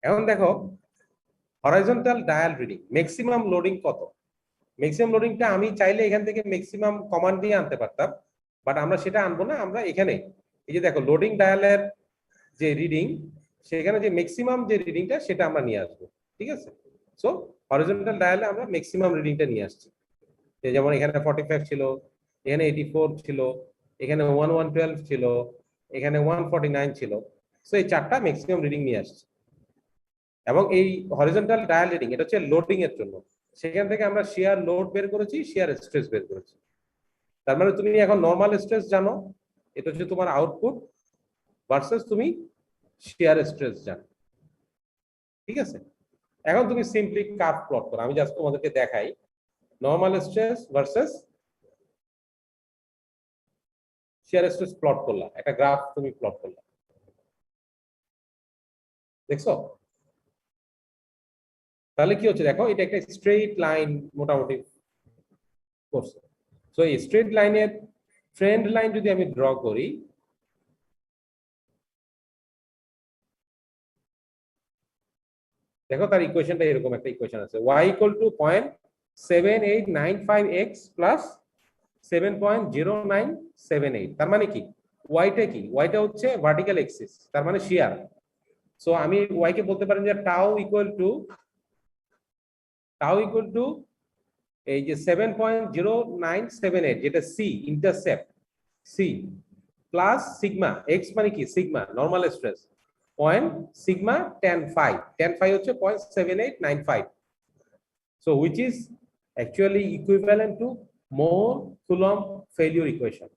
S1: এখন দেখো horizontal dial reading maximum loading কত? ম্যাক্সিমাম লোডিংটা আমি চাইলে এখান থেকে ম্যাক্সিমাম কমান্ড দিয়ে আনতে পারতাম, বাট আমরা সেটা আনবো না। আমরা এখানে এই যে দেখো লোডিং ডায়ালের যে রিডিং, সেখানে যে ম্যাক্সিমাম যে রিডিংটা সেটা আমরা নিয়ে আসবো, ঠিক আছে? সো হরিজন্টাল ডায়ালে আমরা ম্যাক্সিমাম রিডিংটা নিয়ে আসছি। যেমন এখানে 45 ছিল, এখানে 84 ছিল, এখানে 1112 ছিল, এখানে 149 ছিল। সো এই চারটা ম্যাক্সিমাম রিডিং নিয়ে আসছে। এবং এই হরিজন্টাল ডায়াল রিডিং এটা হচ্ছে লোডিং এর জন্য, সেখান থেকে আমরা শেয়ার লোড বের করেছি, শেয়ার স্ট্রেস বের করেছি। তার মানে তুমি এখন নর্মাল স্ট্রেস জানো, এটা হচ্ছে তোমার আউটপুট, ভার্সেস তুমি শিয়ার স্ট্রেস জানো। ঠিক আছে, এখন তুমি সিম্পলি কার্ভ প্লট করো, আমি জাস্ট তোমাদেরকে দেখাই normal stress versus shear stress plot করলা, একটা গ্রাফ তুমি প্লট করলা, দেখছো? তাহলে কি হচ্ছে দেখো, এটা একটা স্ট্রেইট লাইন মোটামুটি করছে। সো এই স্ট্রেইট লাইনের ট্রেন্ড লাইন যদি আমি ড্র করি, দেখো তার ইকুয়েশনটা এরকম একটা ইকুয়েশন আছে, y equal to 0.7895x plus 7.0978। তার মানে কি ওয়াইটা কি, ওয়াইটা হচ্ছে ভার্টিক্যাল এক্সিস, তার মানে শিয়ার। সো আমি ওয়াই কে বলতে পারি যে টাউ ইকুয়াল টু এই যে 7.0978 যেটা C intercept C plus sigma X মানে কি sigma normal stress point sigma tan phi হচ্ছে 0.7895, so which is actually equivalent to Mohr Coulomb failure equation।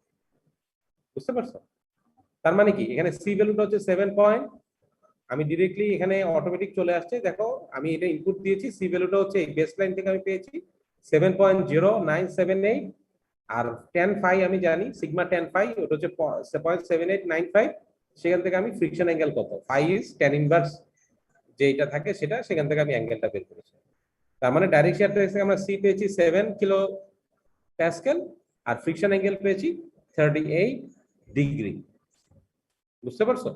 S1: বুঝতে পারছো? তার মানে কি এখানে সি ভ্যালুটা হচ্ছে 7 পয়েন্ট, আমি ডিরেক্টলি এখানে অটোমেটিক চলে আসছে, দেখো আমি এটা ইনপুট দিয়েছি, সি ভ্যালুটা হচ্ছে এই বেস লাইন থেকে আমি পেয়েছি 7.0978, আর tan phi আমি জানি সিগমা tan phi ওটা হচ্ছে 0.7895, সেখান থেকে আমি ফ্রিকশন অ্যাঙ্গেল কত, phi is tan ইনভার্স যেটা থাকে সেটা, সেখান থেকে আমি অ্যাঙ্গেলটা বের করেছি। তার মানে ডাইরেক্ট শিয়ার টেস্টে আমরা সি পেয়েছি 7 কিলো প্যাসকেল আর ফ্রিকশন অ্যাঙ্গেল পেয়েছি 38 ডিগ্রি। বুঝতে পারছো?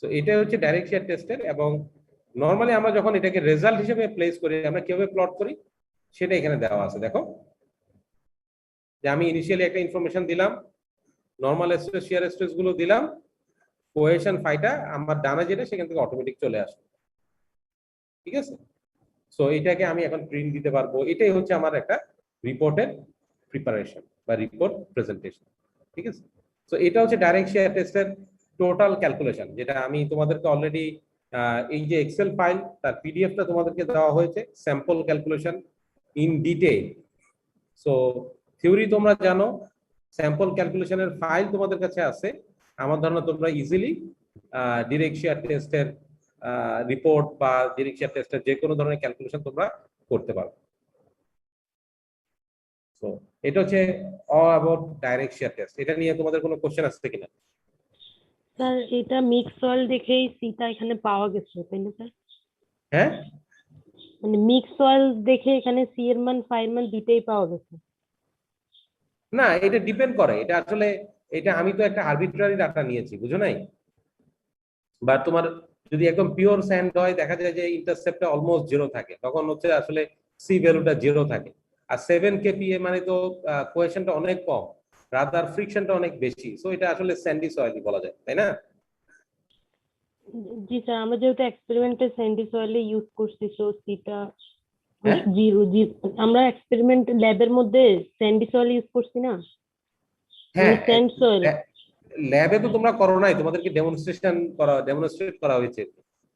S1: সো এটা হচ্ছে ডাইরেক্ট শিয়ার টেস্টের, এবং নরমালি আমরা যখন এটাকে রেজাল্ট হিসেবে প্লেস করি আমরা কিভাবে প্লট করি সেটা এখানে দেওয়া আছে। দেখো যে আমি ইনিশিয়ালি একটা ইনফরমেশন দিলাম, নরমাল স্ট্রেস শিয়ার স্ট্রেস গুলো দিলাম, কোহেশন ফাইটা আমার ডানা যেটা সেখান থেকে অটোমেটিক চলে আসে। ঠিক আছে, সো এটাকে আমি এখন প্রিন্ট দিতে পারবো, এটাই হচ্ছে আমার একটা রিপোর্টের প্রিপারেশন বা রিপোর্ট প্রেজেন্টেশন। ঠিক আছে, সো এটা হচ্ছে ডাইরেক্ট শেয়ার টেস্টের টোটাল ক্যালকুলেশন, যেটা আমি তোমাদেরকে অলরেডি এই যে এক্সেল ফাইল তার পিডিএফটা তোমাদেরকে দেওয়া হয়েছে, sample calculation in detail. So theory তোমরা জানো, স্যাম্পল ক্যালকুলেশনের ফাইল তোমাদের কাছে আছে, আমার ধারণা তোমরা ইজিলি ডিরেক্ট শেয়ার টেস্টের রিপোর্ট বা ডিরেক্ট শেয়ার টেস্টের যে কোনো ধরনের ক্যালকুলেশন তোমরা করতে পারো। সো এটা হচ্ছে all about direct share test. এটা নিয়ে তোমাদের কোনো কোশ্চেন আসছে কিনা?
S2: স্যার এটা মিক্স সয়েল দেখেই সিটা এখানে পাওয়া গেছে তাই না স্যার?
S1: হ্যাঁ,
S2: মানে মিক্স সয়েল দেখে এখানে সি এর মান ফাই এর মান দুইটাই পাওয়া গেছে।
S1: না এটা ডিপেন্ড করে, এটা আসলে এটা আমি তো একটা আরবিট্রারি ডাটা নিয়েছি, বুঝো নাই? বা তোমার যদি একদম পিওর স্যান্ড হয় দেখা যায় যে ইন্টারসেপ্টটা অলমোস্ট জিরো থাকে, তখন হচ্ছে আসলে সি ভ্যালুটা জিরো থাকে। আর 7 kPa মানে তো কোহেশনটা অনেক কম, রাদার ফ্রিকশনটা অনেক বেশি, সো এটা আসলে স্যান্ডি সয়েলই বলা যায়, তাই না?
S2: জি স্যার, আমরা যেহেতু এক্সপেরিমেন্টে স্যান্ডি সয়েলে ইউজ করছি সো সিটা
S1: হ্যাঁ?
S2: জিরো আমরা এক্সপেরিমেন্ট ল্যাবের মধ্যে স্যান্ডি সয়েল ইউজ করছি না,
S1: হ্যাঁ,
S2: স্যান্ড সয়েল।
S1: ল্যাবে তো তোমরা করো নাই, তোমাদেরকে ডেমনস্ট্রেট করা হয়েছে,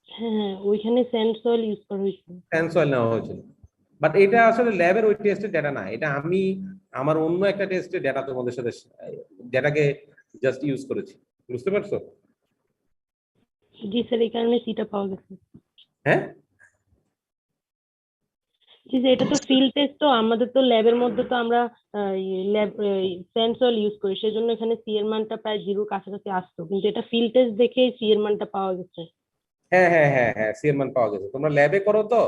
S2: হ্যাঁ ওইখানে স্যান্ড সয়েল ইউজ করা হয়েছে।
S1: স্যান্ড সয়েল নেওয়া হয়েছিল। বাট এটা আসলে ল্যাবের ওই টেস্টের ডেটা না, এটা আমি আমার অন্য একটা টেস্টের ডেটা তোমাদের সাথে ডেটাকে জাস্ট ইউজ করেছি। বুঝতে পারছো?
S2: জি স্যার, এই কারণে সিটা পাওয়া গেছে।
S1: হ্যাঁ,
S2: জি স্যার, এটা তো ফিল্ড টেস্ট, তো আমাদের তো ল্যাবের মধ্যে তো আমরা ল্যাব স্যান্ড সয়েল ইউজ করি, সেজন্য এখানে সি এর মানটা প্রায় জিরোর কাছাকাছি আসতো, কিন্তু এটা ফিল্ড টেস্ট দেখে সি এর মানটা পাওয়া গেছে।
S1: হ্যাঁ, হ্যাঁ, হ্যাঁ, হ্যাঁ, সি এর মান পাওয়া গেছে। তোমরা ল্যাবে করো তো,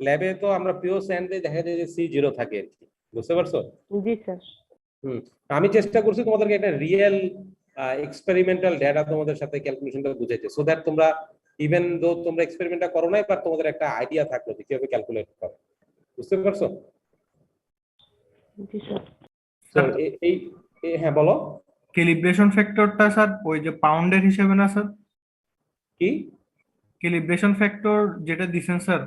S1: ল্যাবে তো আমরা পিওর স্যান্ডে দেখা যায় যে সি জিরো থাকে আর কি। বুঝতে পারছো?
S2: জি স্যার।
S1: আমি চেষ্টা করছি তোমাদেরকে একটা রিয়েল এক্সপেরিমেন্টাল ডেটা তোমাদের সাথে ক্যালকুলেশনটা বুঝাইতে, সো দ্যাট তোমরা ইভেন দো তোমরা এক্সপেরিমেন্টটা করো নাই, বাট তোমাদের একটা আইডিয়া থাকলো যে কিভাবে ক্যালকুলেট করে। বুঝতে পারছো?
S2: জি স্যার।
S1: তো হ্যাঁ বলো
S3: ক্যালিব্রেশন ফ্যাক্টরটা স্যার ওই যে পাউন্ডের হিসেবে না স্যার?
S1: কি?
S3: ক্যালিব্রেশন ফ্যাক্টর যেটা দিছেন স্যার,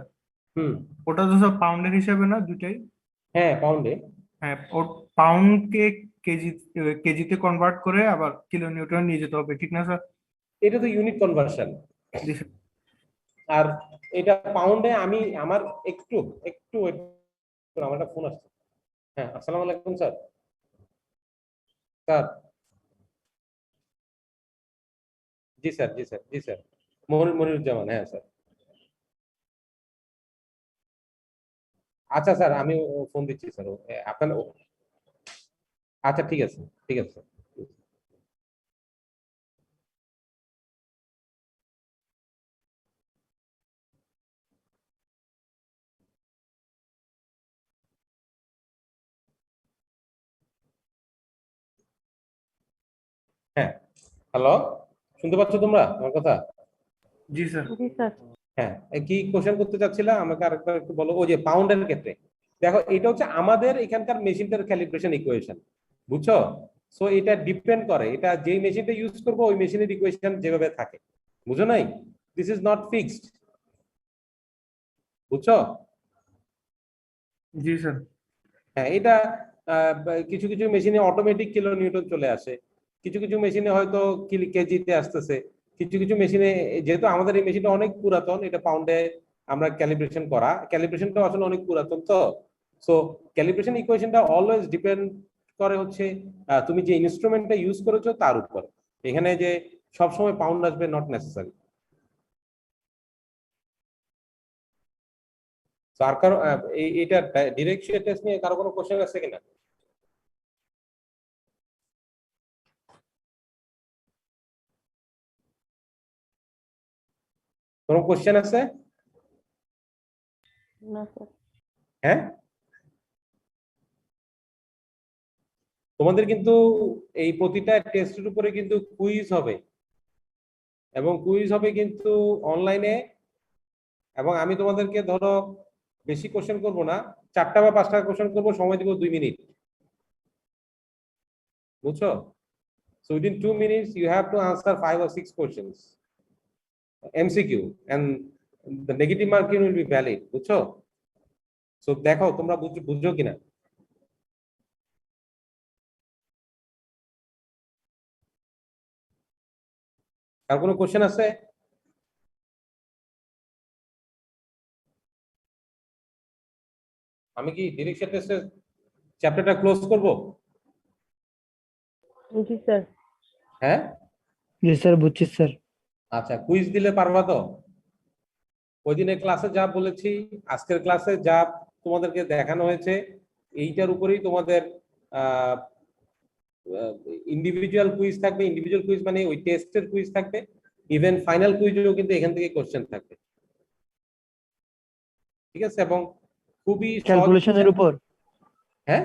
S1: হুম,
S3: ওটা তো স্যার পাউন্ডের হিসেবে না দুটাই?
S1: হ্যাঁ পাউন্ডে।
S3: হ্যাঁ, ও পাউন্ডকে কেজিতে কনভার্ট করে আবার কিলো নিউটন নিয়ে যেতে হবে, ঠিক না স্যার?
S1: এটা তো ইউনিট কনভার্সন,
S3: জি স্যার।
S1: আর এটা পাউন্ডে আমি আমার একটু একটু আমার একটা ফোন আসছে। হ্যাঁ, আসসালামু আলাইকুম স্যার। স্যার জি স্যার, জি স্যার, জি স্যার, মনিরুজ্জামান, হ্যাঁ স্যার। আচ্ছা স্যার, আমি ফোন দিচ্ছি স্যার, আপনার, আচ্ছা ঠিক আছে, ঠিক আছে স্যার। হ্যাঁ, হ্যালো, শুনতে পাচ্ছ তোমরা আমার কথা?
S3: জি স্যার।
S2: জি স্যার।
S1: হ্যাঁ, কি কোশ্চেন করতে চাচ্ছিলা আমাকে আরেকবার একটু বলো। ও যে পাউন্ডের ক্ষেত্রে দেখো, এটা হচ্ছে আমাদের এখানকার মেশিনটার ক্যালিব্রেশন ইকুয়েশন, বুঝছো? সো এটা ডিপেন্ড করে, এটা যেই মেশিনটা ইউজ করবো ওই মেশিনের ইকুয়েশন যেভাবে থাকে, বুঝো নাই? দিস ইজ নট ফিক্সড, বুঝছো?
S3: জি স্যার।
S1: হ্যাঁ, এটা কিছু কিছু মেশিনে অটোমেটিক কিলো নিউটন চলে আসে, কিছু কিছু মেশিনে হয়তো কেজিতে আসতেছে, কিছু কিছু মেশিনে, যেহেতু আমাদের এই মেশিনটা অনেক পুরাতন, এটা পাউন্ডে আমরা ক্যালিব্রেশন করা, ক্যালিব্রেশনটা আসলে অনেক পুরাতন, তো সো ক্যালিব্রেশন ইকুয়েশনটা অলওয়েজ ডিপেন্ড করে হচ্ছে তুমি যে ইনস্ট্রুমেন্টটা ইউজ করেছো তার উপর। এখানে যে সবসময় পাউন্ড আসবে নট নেসেসারি। আর কারো এইটা ডিরেক্ট শিয়ার টেস্ট নিয়ে কারো কোনো কোশ্চেন আছে কিনা? কোনো কোশ্চেন আছে?
S2: না স্যার।
S1: হ্যাঁ, তোমাদের কিন্তু এই প্রতিটা টেস্টের উপরে কিন্তু কুইজ হবে, এবং কুইজ হবে কিন্তু অনলাইনে, এবং আমি তোমাদেরকে ধরো বেশি কোশ্চেন করব না, 4টা বা 5টা কোশ্চেন করবো, সময় দিব 2 মিনিট, বুঝছো? So within 2 minutes you have to answer 5 or 6 questions MCQ, and the negative marking will be valid, বুঝছো? সো দেখো তোমরা বুঝছো কিনা। আর কোনো কোশ্চেন আছে? আমি কি ডিরেকশন টেস্টের চ্যাপ্টারটা ক্লোজ করব?
S2: জি স্যার।
S1: হ্যাঁ,
S4: জি স্যার, বুঝছি স্যার।
S1: আচ্ছা, কুইজ দিলে পারবা তো? ওই দিনের ক্লাসে যা বলেছি, আজকের ক্লাসে যা তোমাদেরকে দেখানো হয়েছে, এইটার উপরেই তোমাদের ইন্ডিভিজুয়াল কুইজ থাকবে। ইন্ডিভিজুয়াল কুইজ মানে ওই টেস্টের কুইজ থাকবে, ইভেন ফাইনাল কুইজও কিন্তু এখান থেকে কোশ্চেন থাকবে, ঠিক আছে? এবং খুবই সহজ।
S4: ক্যালকুলেশনের উপর?
S1: হ্যাঁ,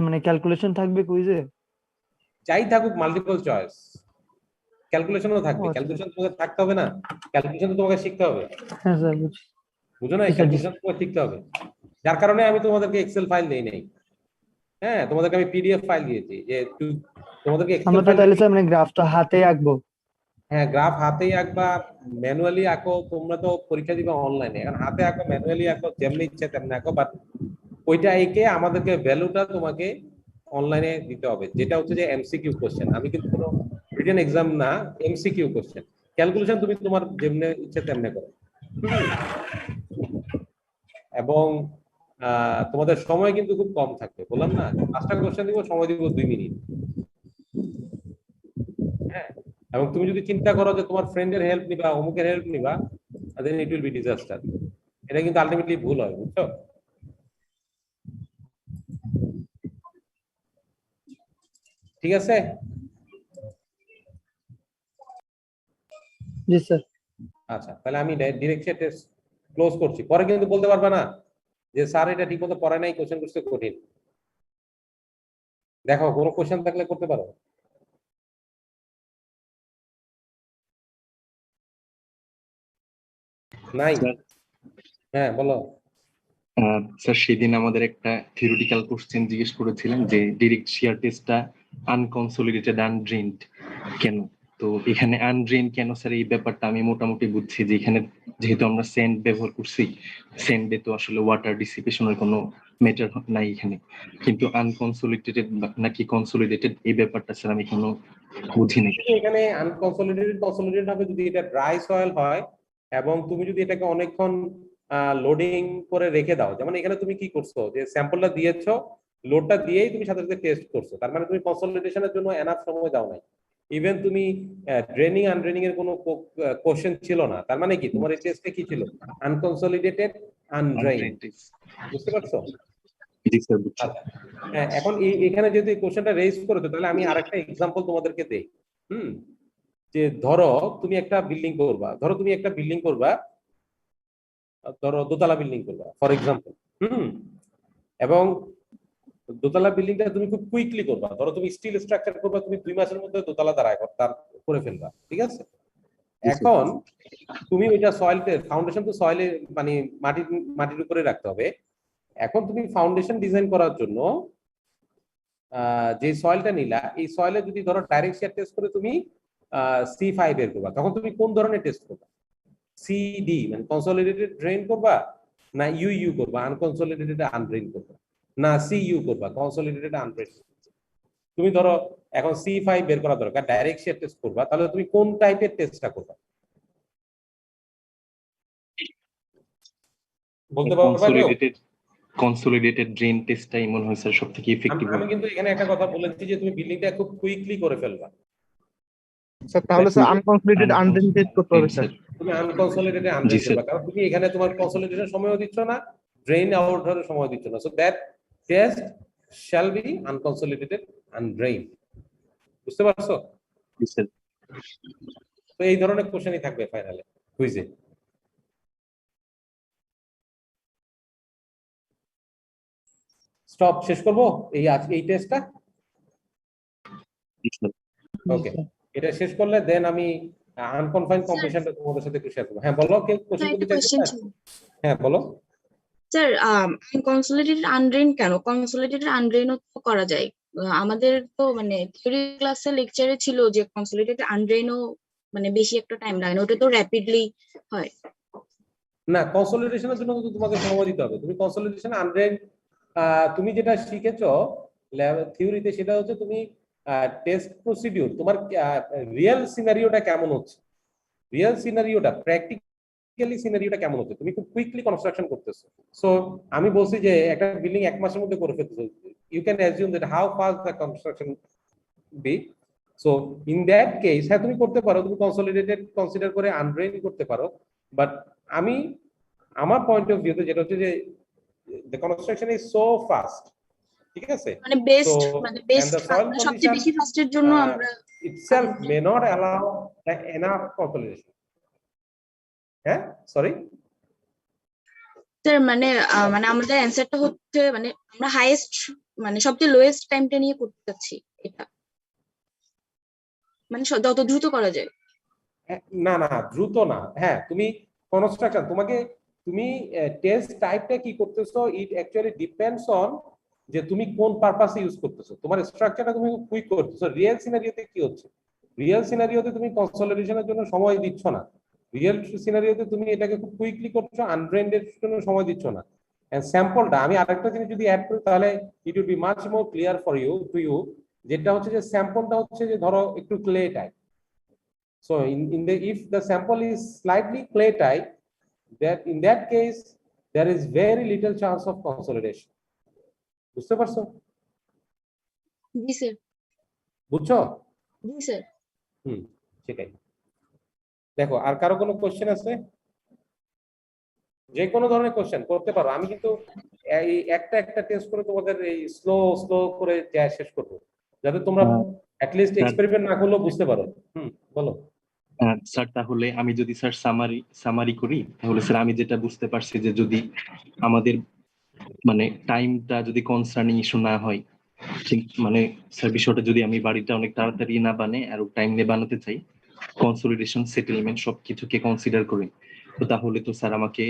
S4: মানে ক্যালকুলেশন থাকবে কুইজে?
S1: যাই থাকুক, মাল্টিপল চয়েস, ক্যালকুলেশনও থাকবে।
S4: ও আচ্ছা।
S1: ক্যালকুলেশন তোমাকে থাকতে হবে না? ক্যালকুলেশন তো তোমাকে শিখতে হবে,
S4: হ্যাঁ স্যার, বুঝছি।
S1: বুঝো না?
S4: জি স্যার, জি
S1: ক্যালকুলেশন তোমাকে শিখতে হবে, যার কারণে আমি তোমাদেরকে এক্সেল ফাইল দেই নাই। হ্যাঁ, তোমাদেরকে আমি পিডিএফ ফাইল দিয়েছি, যে তোমাদেরকে এক্সেল
S4: আমরা তো
S1: ফাইল।
S4: তাহলে স্যার মানে গ্রাফটা হাতে আঁকবো?
S1: হ্যাঁ, গ্রাফ হাতেই আঁকবা, ম্যানুয়ালি আঁকো, তোমরা তো পরীক্ষা দিবা অনলাইনে, এখন হাতে আঁকো, ম্যানুয়ালি আঁকো, যেমনি ইচ্ছে তেমনি আঁকো, বাট ওইটা এঁকে আমাদেরকে ভ্যালুটা তোমাকে অনলাইনে দিতে হবে, যেটা হচ্ছে যে এমসিকিউ কোশ্চেন। আমি কিন্তু কোনো রিটেন এক্সাম না, এমসিকিউ কোশ্চেন। ক্যালকুলেশন তুমি তোমার যেমনি ইচ্ছে তেমনি করো, এবং তোমাদের সময় কিন্তু খুব কম থাকবে, বললাম না 5টা কোশ্চেন দিব, সময় দিব 2 মিনিট। হ্যাঁ, এবং তুমি যদি চিন্তা করো যে তোমার ফ্রেন্ডের হেল্প নিবা, অমুকের হেল্প নিবা, দেন ইট উইল বি ডিজাস্টার। এটা কিন্তু আলটিমেটলি ভুল হয়, বুঝছো? ঠিক আছে?
S4: জি স্যার।
S1: আচ্ছা, তাহলে আমি ডিরেক্ট টেস্ট ক্লোজ করছি। পরে কিন্তু বলতে পারবে না যে স্যার এটা ঠিক মতো পড়ায় নাই, কোশ্চেন করতে কঠিন। দেখো, কোনো কোশ্চেন থাকলে করতে পারো। নাই? হ্যাঁ, বলো।
S6: স্যার, সেদিন আমাদের একটা থিওরিটিক্যাল কোশ্চেন জিজ্ঞেস করেছিলেন যে ডিরেক্ট শিয়ার টেস্টটা আনকনসোলিডেটেড আনড্রেইনড কেন? তো এখানে আনড্রেইন কেন স্যার, এই ব্যাপারটা আমি মোটামুটি বুঝছি যে এখানে যেহেতু আমরা সেন্ড ব্যবহার করছি, সেন্ডে তো আসলে ওয়াটার ডিসিপেশনের কোনো ম্যাটার নাই এখানে, কিন্তু আনকনসোলিডেটেড নাকি কনসোলিডেটেড এই ব্যাপারটা স্যার আমি এখনো বুঝি নাই।
S1: এখানে আনকনসোলিডেটেড কনসোলিডেটেড হবে যদি এটা ড্রাই সয়েল হয়, এবং তুমি যদি এটাকে অনেকক্ষণ লোডিং করে রেখে দাও। যেমন এখানে তুমি কি করছো, যে স্যাম্পলটা দিয়েছো, লোডটা দিয়েই তুমি সাথে সাথে টেস্ট করছো, তার মানে তুমি কনসলিডেশনের জন্য এনাফ সময় দাও নাই। ইভেন তুমি ড্রেনিং আনড্রেনিং এর কোনো কোশ্চেন ছিল না, তার মানে কি তোমার এই টেস্টে কি ছিল, আনকনসলিডেটেড আনড্রেইনড। বুঝতে পারছো?
S6: জি স্যার বুঝছি।
S1: আচ্ছা, হ্যাঁ, এখন এখানে যেহেতু এই কোশ্চেনটা রেজ করেছো, তাহলে আমি আরেকটা এক্সাম্পল তোমাদেরকে দেই। যে ধরো তুমি একটা বিল্ডিং করবা, ধরো দোতলা বিল্ডিং করবা ফর এক্সাম্পল। এবং দোতলা বিল্ডিংটা তুমি খুব কুইকলি করবা, ধরো তুমি স্টিল স্ট্রাকচার করবা, তুমি 2 মাসের মধ্যে দোতলা দাঁড়ায় করে ফেলবা, ঠিক আছে? এখন তুমি ওইটা ফাউন্ডেশন তো সয়েলে মানে মাটির উপরে রাখতে হবে। এখন তুমি ফাউন্ডেশন ডিজাইন করার জন্য যে সয়েলটা নিলা, এই সয়েলে যদি ধরো ডাইরেক্ট শিয়ার টেস্ট করে তুমি C5 বের করবা, তখন তুমি কোন ধরনের টেস্ট করবা? CD মানে কনসলিডেটেড ড্রেন করবা, না UU করবা আনকনসলিডেটেড আনড্রেন করবা, না CU করবা কনসলিডেটেড আনড্রেন? তুমি ধরো এখন C5 বের করা দরকার, ডাইরেক্ট শিয়ার টেস্ট করবা, তাহলে তুমি কোন টাইপের টেস্টটা করবা বলতে পারবা?
S6: কনসলিডেটেড ড্রেন টেস্টটাই মনে হয় স্যার সবথেকে ইফেক্টিভ।
S1: আমি কিন্তু এখানে একটা কথা বলেছি যে তুমি বিল্ডিংটা খুব কুইকলি করে ফেলবা।
S4: স্যার তাহলে স্যার আনকনসলিডেটেড আনড্রেন টেস্ট করতে হবে স্যার।
S1: তুমি আনকনসলিডেটেড আনড্রেন করবা, কারণ তুমি এখানে তোমার কনসলিডেশন সময়ও দিচ্ছ না, ড্রেন আউট এর সময় দিচ্ছ না। So that test shall be unconsolidated undrained. বুঝতে পারছো? তো এই ধরনের কোশ্চেনই থাকবে ফাইনালে কুইজে। স্টপ, শেষ করবো এই টেস্টটা। ওকে, এটা শেষ করলে দেন আমি আনকনফাইন্ড কম্প্রেশনটা তোমাদের সাথে একটু শেয়ার করব। হ্যাঁ বলো, কেউ কোশ্চেন করতে চাইছো? হ্যাঁ বলো
S8: স্যার। কনসলিডেটেড আনড্রেন কেন? কনসলিডেটেড আনড্রেনও তো করা যায়। আমাদের তো মানে থিওরি ক্লাসে লেকচারে ছিল যে কনসলিডেটেড আনড্রেনও মানে বেশি একটা টাইম লাগে না, ওটা তো র্যাপিডলি হয়।
S1: না, কনসলিডেশনের জন্য তো তোমাকে সময় দিতে হবে। তুমি কনসলিডেশন আনড্রেন তুমি যেটা শিখেছো থিওরিতে, সেটা হচ্ছে তুমি টেস্ট প্রসিডিউর, তোমার রিয়েল সিনারিওটা কেমন হচ্ছে, প্র্যাকটিক্যালি সিনারিওটা কেমন হচ্ছে, তুমি খুব কুইকলি কনস্ট্রাকশন করতেছো। সো আমি বলছি যে একটা বিল্ডিং 1 মাসের মধ্যে করে ফেলতেছো, you can assume that how fast the construction be. So in that case হ্যাঁ তুমি করতে পারো, তুমি কনসলিডেটেড কনসিডার করে আনড্রেন করতে পারো। বাট আমার পয়েন্ট অফ ভিউতে যেটা হচ্ছে যে the construction is so fast, ঠিক আছে?
S8: মানে বেস্ট সবচেয়ে বেশি ফাস্টের জন্য আমরা
S1: itself may not allow enough consolidation. হ্যাঁ সরি
S8: স্যার, মানে আমাদের অ্যানসারটা হচ্ছে মানে আমরা হাইয়েস্ট মানে সবচেয়ে লোয়েস্ট টাইমটা নিয়ে করতে চাচ্ছি, এটা মানে যত দ্রুত করা যায়।
S1: না না দ্রুত না, হ্যাঁ তুমি কনস্ট্রাকশন তুমি টেস্ট টাইপটা কি করতেছো, ইট অ্যাকচুয়ালি ডিপেন্ডস অন যে তুমি কোন পারপাসে ইউজ করতেছো, তোমার স্ট্রাকচারটা তুমি কুইক করতেছো। রিয়েল সিনারিওতে কি হচ্ছে, রিয়েল সিনারিওতে তুমি কনসলিডেশনের জন্য সময় দিচ্ছ না, রিয়েল সিনারিওতে তুমি এটাকে খুব কুইকলি করছো, আনড্রেন্ডের জন্য সময় দিচ্ছ না। এন্ড স্যাম্পলটা আমি আরেকটা জিনিস যদি অ্যাড করি তাহলে it will be much more clear for you, যেটা হচ্ছে যে স্যাম্পলটা হচ্ছে যে ধরো একটু clay type. So if the sample is slightly clay type, that in that case there is very little chance of consolidation. বুঝতে পারছো?
S8: জি স্যার।
S1: বুঝছো?
S8: জি স্যার।
S1: সেটাই। দেখো আর কারো কোনো কোশ্চেন আছে? যে কোনো ধরনের কোশ্চেন করতে পারো, আমি কিন্তু এই একটা টেস্ট করে তোমাদের এই স্লো করে শেষ করবো, যাতে তোমরা at least এক্সপেরিমেন্ট না করলেও বুঝতে পারো। বলো
S6: স্যার। তাহলে আমি যদি স্যার সামারি করি, তাহলে স্যার আমি যেটা বুঝতে পারছি যে যদি আমাদের মানে টাইমটা যদি কনসার্নিং ইস্যু না হয়, ঠিক মানে স্যার বিষয়টা যদি আমি বাড়িটা অনেক তাড়াতাড়ি না বানাই আর টাইম নিয়ে বানাতে চাই, কনসলিডেশন সেটেলমেন্ট সবকিছুকে কনসিডার করে, তো তাহলে তো স্যার আমাকে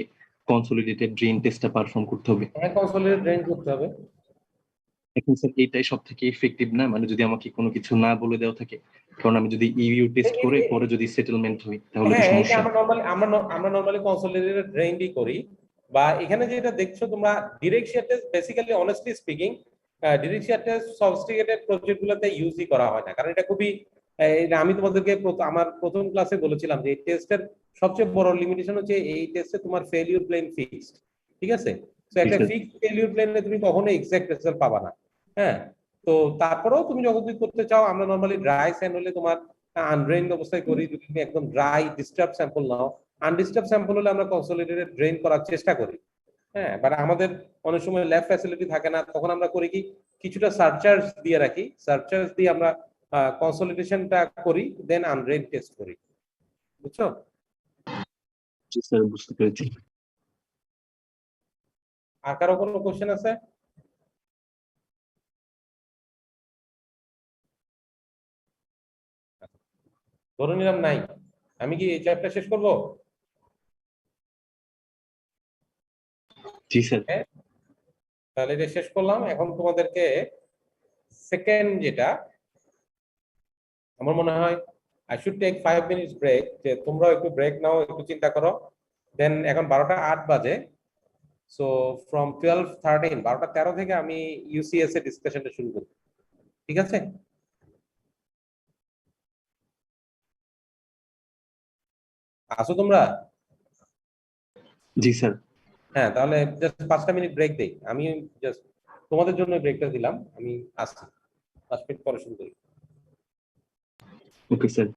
S6: কনসলিডেটেড ড্রেন টেস্টটা পারফর্ম করতে হবে।
S1: হ্যাঁ কনসলিডেটেড ড্রেন করতে হবে।
S6: এখন স্যার এটাই সব থেকে ইফেক্টিভ না, মানে যদি আমাকে কোনো কিছু না বলে দেওয়া থাকে, কারণ আমি যদি ইউ টেস্ট করে পরে যদি সেটেলমেন্ট হই তাহলে তো সমস্যা।
S1: আমরা নরমালি কনসলিডেটেড ড্রেনই করি, বা এখানে যেটা দেখছো তোমরা direct shear test, basically honestly speaking direct shear test sophisticated প্রজেক্টগুলোতে ইউজই করা হয় না, কারণ এটা খুবই আমি তোমাদেরকে আমার প্রথম ক্লাসে বলেছিলাম যে এই টেস্টের সবচেয়ে বড় লিমিটেশন হচ্ছে এই টেস্টে তোমার ফেলিউর প্লেন ফিক্সড, ঠিক আছে? তো একটা
S6: জি, স্যার।
S1: ফিক্সড ফেলিউর প্লেনে তুমি কখনো এক্সাক্ট রেজাল্ট পাবা না। হ্যাঁ, তো তারপরেও তুমি যখন তুমি করতে চাও, আমরা নর্মালি ড্রাই স্যান্ড হলে তোমার আনড্রেইনড অবস্থায় করি। যদি তুমি একদম ড্রাই ডিস্টার্ব স্যাম্পল নাও, আনডিস্টার্ব স্যাম্পল হলে আমরা কনসোলিডেটেড ড্রেন করার চেষ্টা করি। হ্যাঁ, বাট আমাদের অনেক সময় ল্যাব ফ্যাসিলিটি থাকে না, তখন আমরা করি কি কিছুটা সারচার্জ দিয়ে রাখি, সারচার্জ দিয়ে আমরা কনসোলিডেশনটা করি, দেন আনড্রেইন টেস্ট করি। বুঝছো?
S6: জি স্যার, বুঝতে পেরেছি।
S1: আর কারো কোনো কোশ্চেন আছে? ধরে নিলাম নাই, আমি কি এই চ্যাপ্টার শেষ করব?
S6: জি স্যার।
S1: হ্যাঁ, তাহলে এটা শেষ করলাম। এখন তোমাদেরকে সেকেন্ড যেটা, আমার মনে হয় I should take 5 minutes break, যে তোমরাও একটু ব্রেক নাও, একটু চিন্তা করো। দেন এখন 12টা 8 বাজে, সো ফ্রম 12:13 12টা 13 থেকে আমি ইউসিএস এর ডিসকাশনটা শুরু করব। ঠিক আছে? আসো তোমরা?
S6: জি স্যার।
S1: হ্যাঁ, তাহলে জাস্ট 5টা মিনিট ব্রেক দেই আমি। জাস্ট তোমাদের জন্য ব্রেকটা দিলাম, আমি আসছি 5 মিনিট পরে শুরু করি।
S6: Okay sir.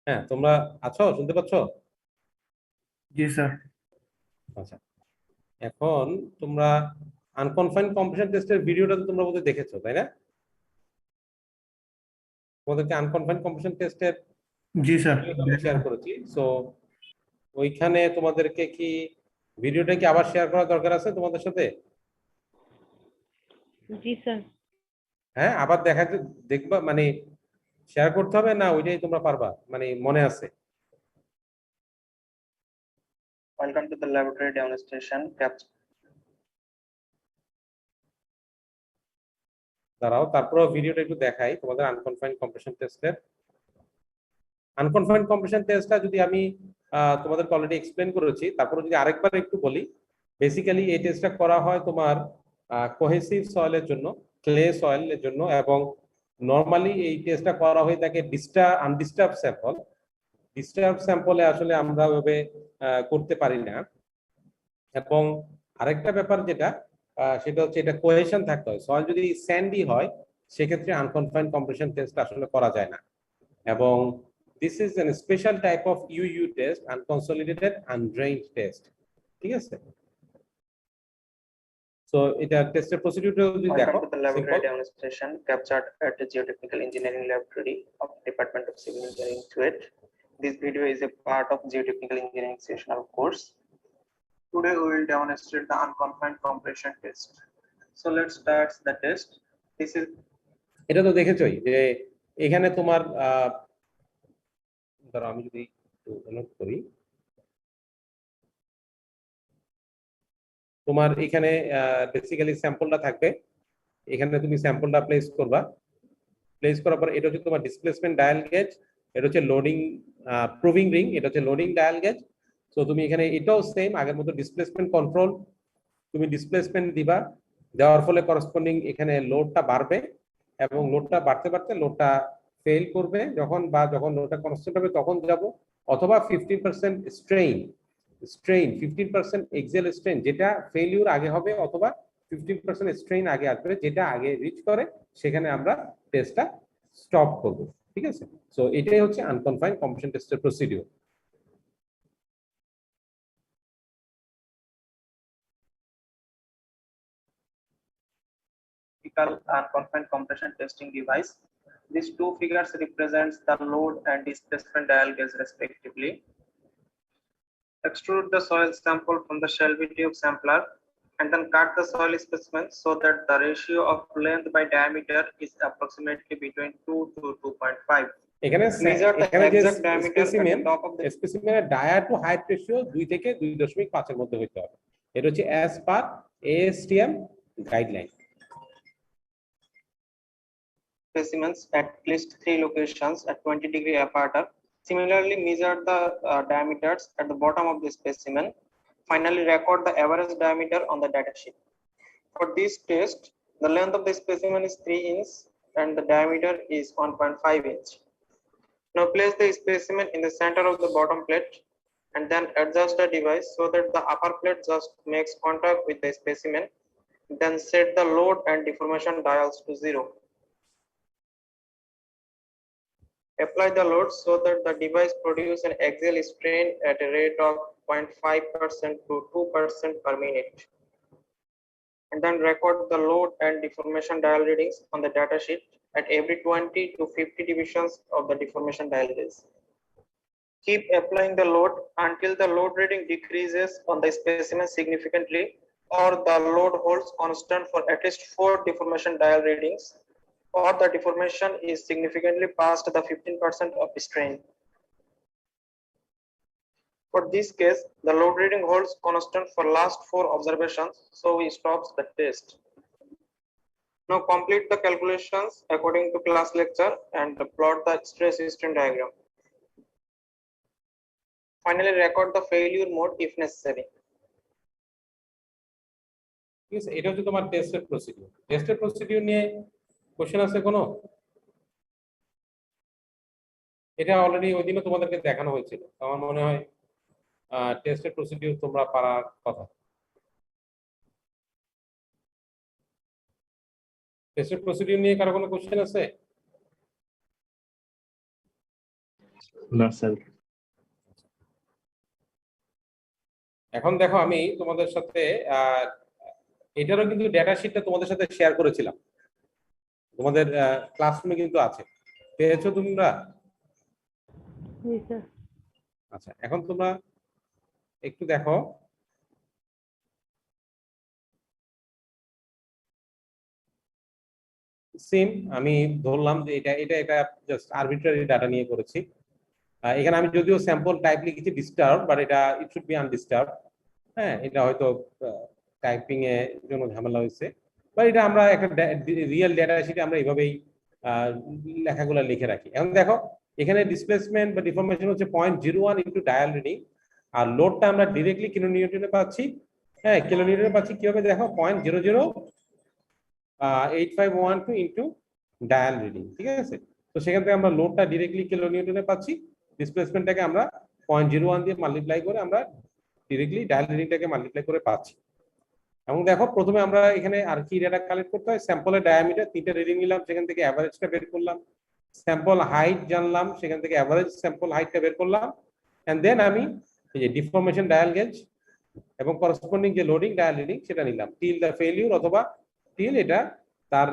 S1: হ্যাঁ, তোমরা আছো, শুনতে পাচ্ছ?
S3: জি স্যার।
S1: আচ্ছা, এখন তোমরা আনকনফাইন্ড কম্প্রেশন টেস্টের ভিডিওটা তো তোমরা বোধহয় দেখেছো, তাই না? তোমাদেরকে আনকনফাইন্ড কম্প্রেশন টেস্টের
S3: জি স্যার।
S1: শেয়ার করেছি। সো ওইখানে তোমাদেরকে কি ভিডিওটা কি আবার শেয়ার করার দরকার আছে তোমাদের সাথে?
S2: জি স্যার।
S1: হ্যাঁ, আবার দেখবা, মানে শেয়ার করতে হবে না, ওইটাই তোমরা পারবা, মানে মনে আছে?
S5: Welcome to the laboratory demonstration capture.
S1: দাঁড়াও, তারপরেও ভিডিওটা একটু দেখাই তোমাদের আনকনফাইন্ড কম্প্রেশন টেস্টের। আনকনফাইন্ড কম্প্রেশন টেস্টটা যদি আমি তোমাদেরকে অলরেডি এক্সপ্লেন করেছি, তারপরে যদি আরেকবার একটু বলি, বেসিক্যালি এই টেস্টটা করা হয় তোমার কোহেসিভ সয়েলের জন্য, ক্লে সয়েলের জন্য, এবং নরমালি এই টেস্টটা করা হয়ে থাকে আনডিস্টার্ব স্যাম্পল। ডিস্টার্ব স্যাম্পলে আসলে আমরা ওইভাবে করতে পারি না। এবং আরেকটা ব্যাপার যেটা সেটা হচ্ছে এটা কোহেশন থাকতে হয়। সয়েল যদি স্যান্ডি হয় সেক্ষেত্রে আনকনফাইন্ড কম্প্রেশন টেস্ট আসলে করা যায় না। এবং this is an special type of UU test, unconsolidated undrained test. ঠিক আছে? সো এটা টেস্টের প্রসিডিউরটা যদি দেখো,
S5: Welcome to the laboratory demonstration captured at the Geotechnical Engineering Laboratory of Department of Civil Engineering, Kuwait. This video is a part of Geotechnical Engineering sessional course. Today we will demonstrate the unconfined compression test. So let's start the test. This is
S1: এটা তো দেখেছই যে এখানে তোমার ধরো আমি যদি একটু নোট করি, তোমার এখানে বেসিক্যালি স্যাম্পলটা থাকবে। এখানে তুমি স্যাম্পলটা প্লেস করবা, প্লেস করার পর এটা হচ্ছে তোমার ডিসপ্লেসমেন্ট ডায়াল গেজ, এটা হচ্ছে লোডিং প্রুভিং রিং, এটা হচ্ছে লোডিং ডায়াল গেজ। সো তুমি এখানে এটাও সেম আগের মতো ডিসপ্লেসমেন্ট কন্ট্রোল, তুমি ডিসপ্লেসমেন্ট দিবা, দেওয়ার ফলে করসপন্ডিং এখানে লোডটা বাড়বে, এবং লোডটা বাড়তে বাড়তে লোডটা ফেল করবে যখন লোডটা কনস্ট্যান্ট হবে তখন যাব, অথবা 15% স্ট্রেইন 15% এক্সেল স্ট্রেইন যেটা ফেলিউর আগে হবে, অথবা 15% স্ট্রেইন আগে আসবে, যেটা আগে রিচ করে সেখানে আমরা টেস্টটা স্টপ করব। ঠিক আছে? সো এটাই হচ্ছে আনকনফাইন্ড কম্প্রেশন টেস্টের procedure.
S5: unconfined compression testing device. These two figures represents the load and displacement dial gauge respectively. Extrude the soil sample from the Shelby tube sampler and then cut the soil specimen so that the ratio of length by diameter is approximately between 2 to 2.5.
S1: এখানে
S5: Measure the
S1: এখানে যে
S5: exact diameter at the top of the
S1: স্পেসিমেনের ডায়া টু হাইট রেশিও 2 থেকে 2.5 এর মধ্যে হতে হবে। এটা হচ্ছে as per ASTM guideline.
S5: specimens at least 3 locations at 20° apart. Similarly, measure the diameters at the bottom of the specimen. Finally, record the average diameter on the datasheet. For this test, the length of the specimen is 3 inches and the diameter is 1.5 inch. Now place the specimen in the center of the bottom plate and then adjust the device so that the upper plate just makes contact with the specimen. Then set the load and deformation dials to 0. Apply the load so that the device produces an axial strain at a rate of 0.5% to 2% per minute. And then record the load and deformation dial readings on the datasheet at every 20 to 50 divisions of the deformation dial gauge. Keep applying the load until the load reading decreases on the specimen significantly, or the load holds constant for at least 4 deformation dial readings, or the deformation is significantly past the 15% of strain. For this case, the load reading holds constant for last 4 observations, so we stops the test. Now complete the calculations according to class lecture and plot the stress strain diagram. Finally, record the failure mode if necessary.
S1: ঠিক আছে? এটা হচ্ছে তোমার টেস্টের প্রসিডিউর। টেস্টের প্রসিডিউর নিয়ে কোশ্চেন আছে কোনো? এটা অলরেডি ওই দিনও তোমাদেরকে দেখানো হয়েছিল, আমার মনে হয় টেস্টের প্রসিডিউর তোমরা পারার কথা। টেস্টের প্রসিডিউর নিয়ে কারো কোনো কোশ্চেন আছে?
S6: না স্যার।
S1: এখন দেখো আমি তোমাদের সাথে এটারও কিন্তু ডেটা শিটটা তোমাদের সাথে শেয়ার করেছিলাম, তোমাদের ক্লাসরুমে কিন্তু আছে, পেয়েছো তোমরা?
S2: জি স্যার।
S1: আচ্ছা, এখন তোমরা একটু দেখো, সেম আমি ধরলাম যে এটা এটা এটা জাস্ট আরবিট্রারি ডাটা নিয়ে করেছি। এখানে আমি যদিও স্যাম্পল টাইপ লিখেছি ডিস্টার্ব, বাট এটা ইট শুড বি আনডিস্টার্ব। হ্যাঁ, এটা হয়তো টাইপিং এর জন্য ঝামেলা হয়েছে, বা এটা আমরা একটা রিয়েল ডেটা শিটে আমরা এইভাবেই লেখাগুলো লিখে রাখি। এখন দেখো এখানে ডিসপ্লেসমেন্ট বা ডিফরমেশন হচ্ছে 0.01 ইনটু ডায়াল রিডিং, আর লোডটা আমরা ডিরেক্টলি কিলো নিউটনে পাচ্ছি। হ্যাঁ, কিলো নিউটনে পাচ্ছি কিভাবে দেখো 0.00851 ইনটু ডায়াল রিডিং, ঠিক আছে? তো সেখান থেকে আমরা লোডটা ডিরেক্টলি কিলো নিউটনে পাচ্ছি, ডিসপ্লেসমেন্টটাকে আমরা 0.01 দিয়ে মাল্টিপ্লাই করে আমরা ডিরেক্টলি ডায়াল রিডিংটাকে মাল্টিপ্লাই করে পাচ্ছি। এবং দেখো প্রথমে আমরা এখানে আর কি ডেটা কালেক্ট করতে হয়, স্যাম্পলের ডায়ামিটার 3টা রিডিং নিলাম, সেখান থেকে অ্যাভারেজটা বের করলাম, স্যাম্পল হাইট জানলাম, সেখান থেকে অ্যাভারেজ স্যাম্পল হাইটটা বের করলাম, এন্ড দেন আমি এই যে ডিফরমেশন ডায়াল গেজ এবং করসপন্ডিং যে লোডিং ডায়াল রিডিং সেটা নিলাম টিল দ্য ফেলিউর, অথবা টিল এটা তার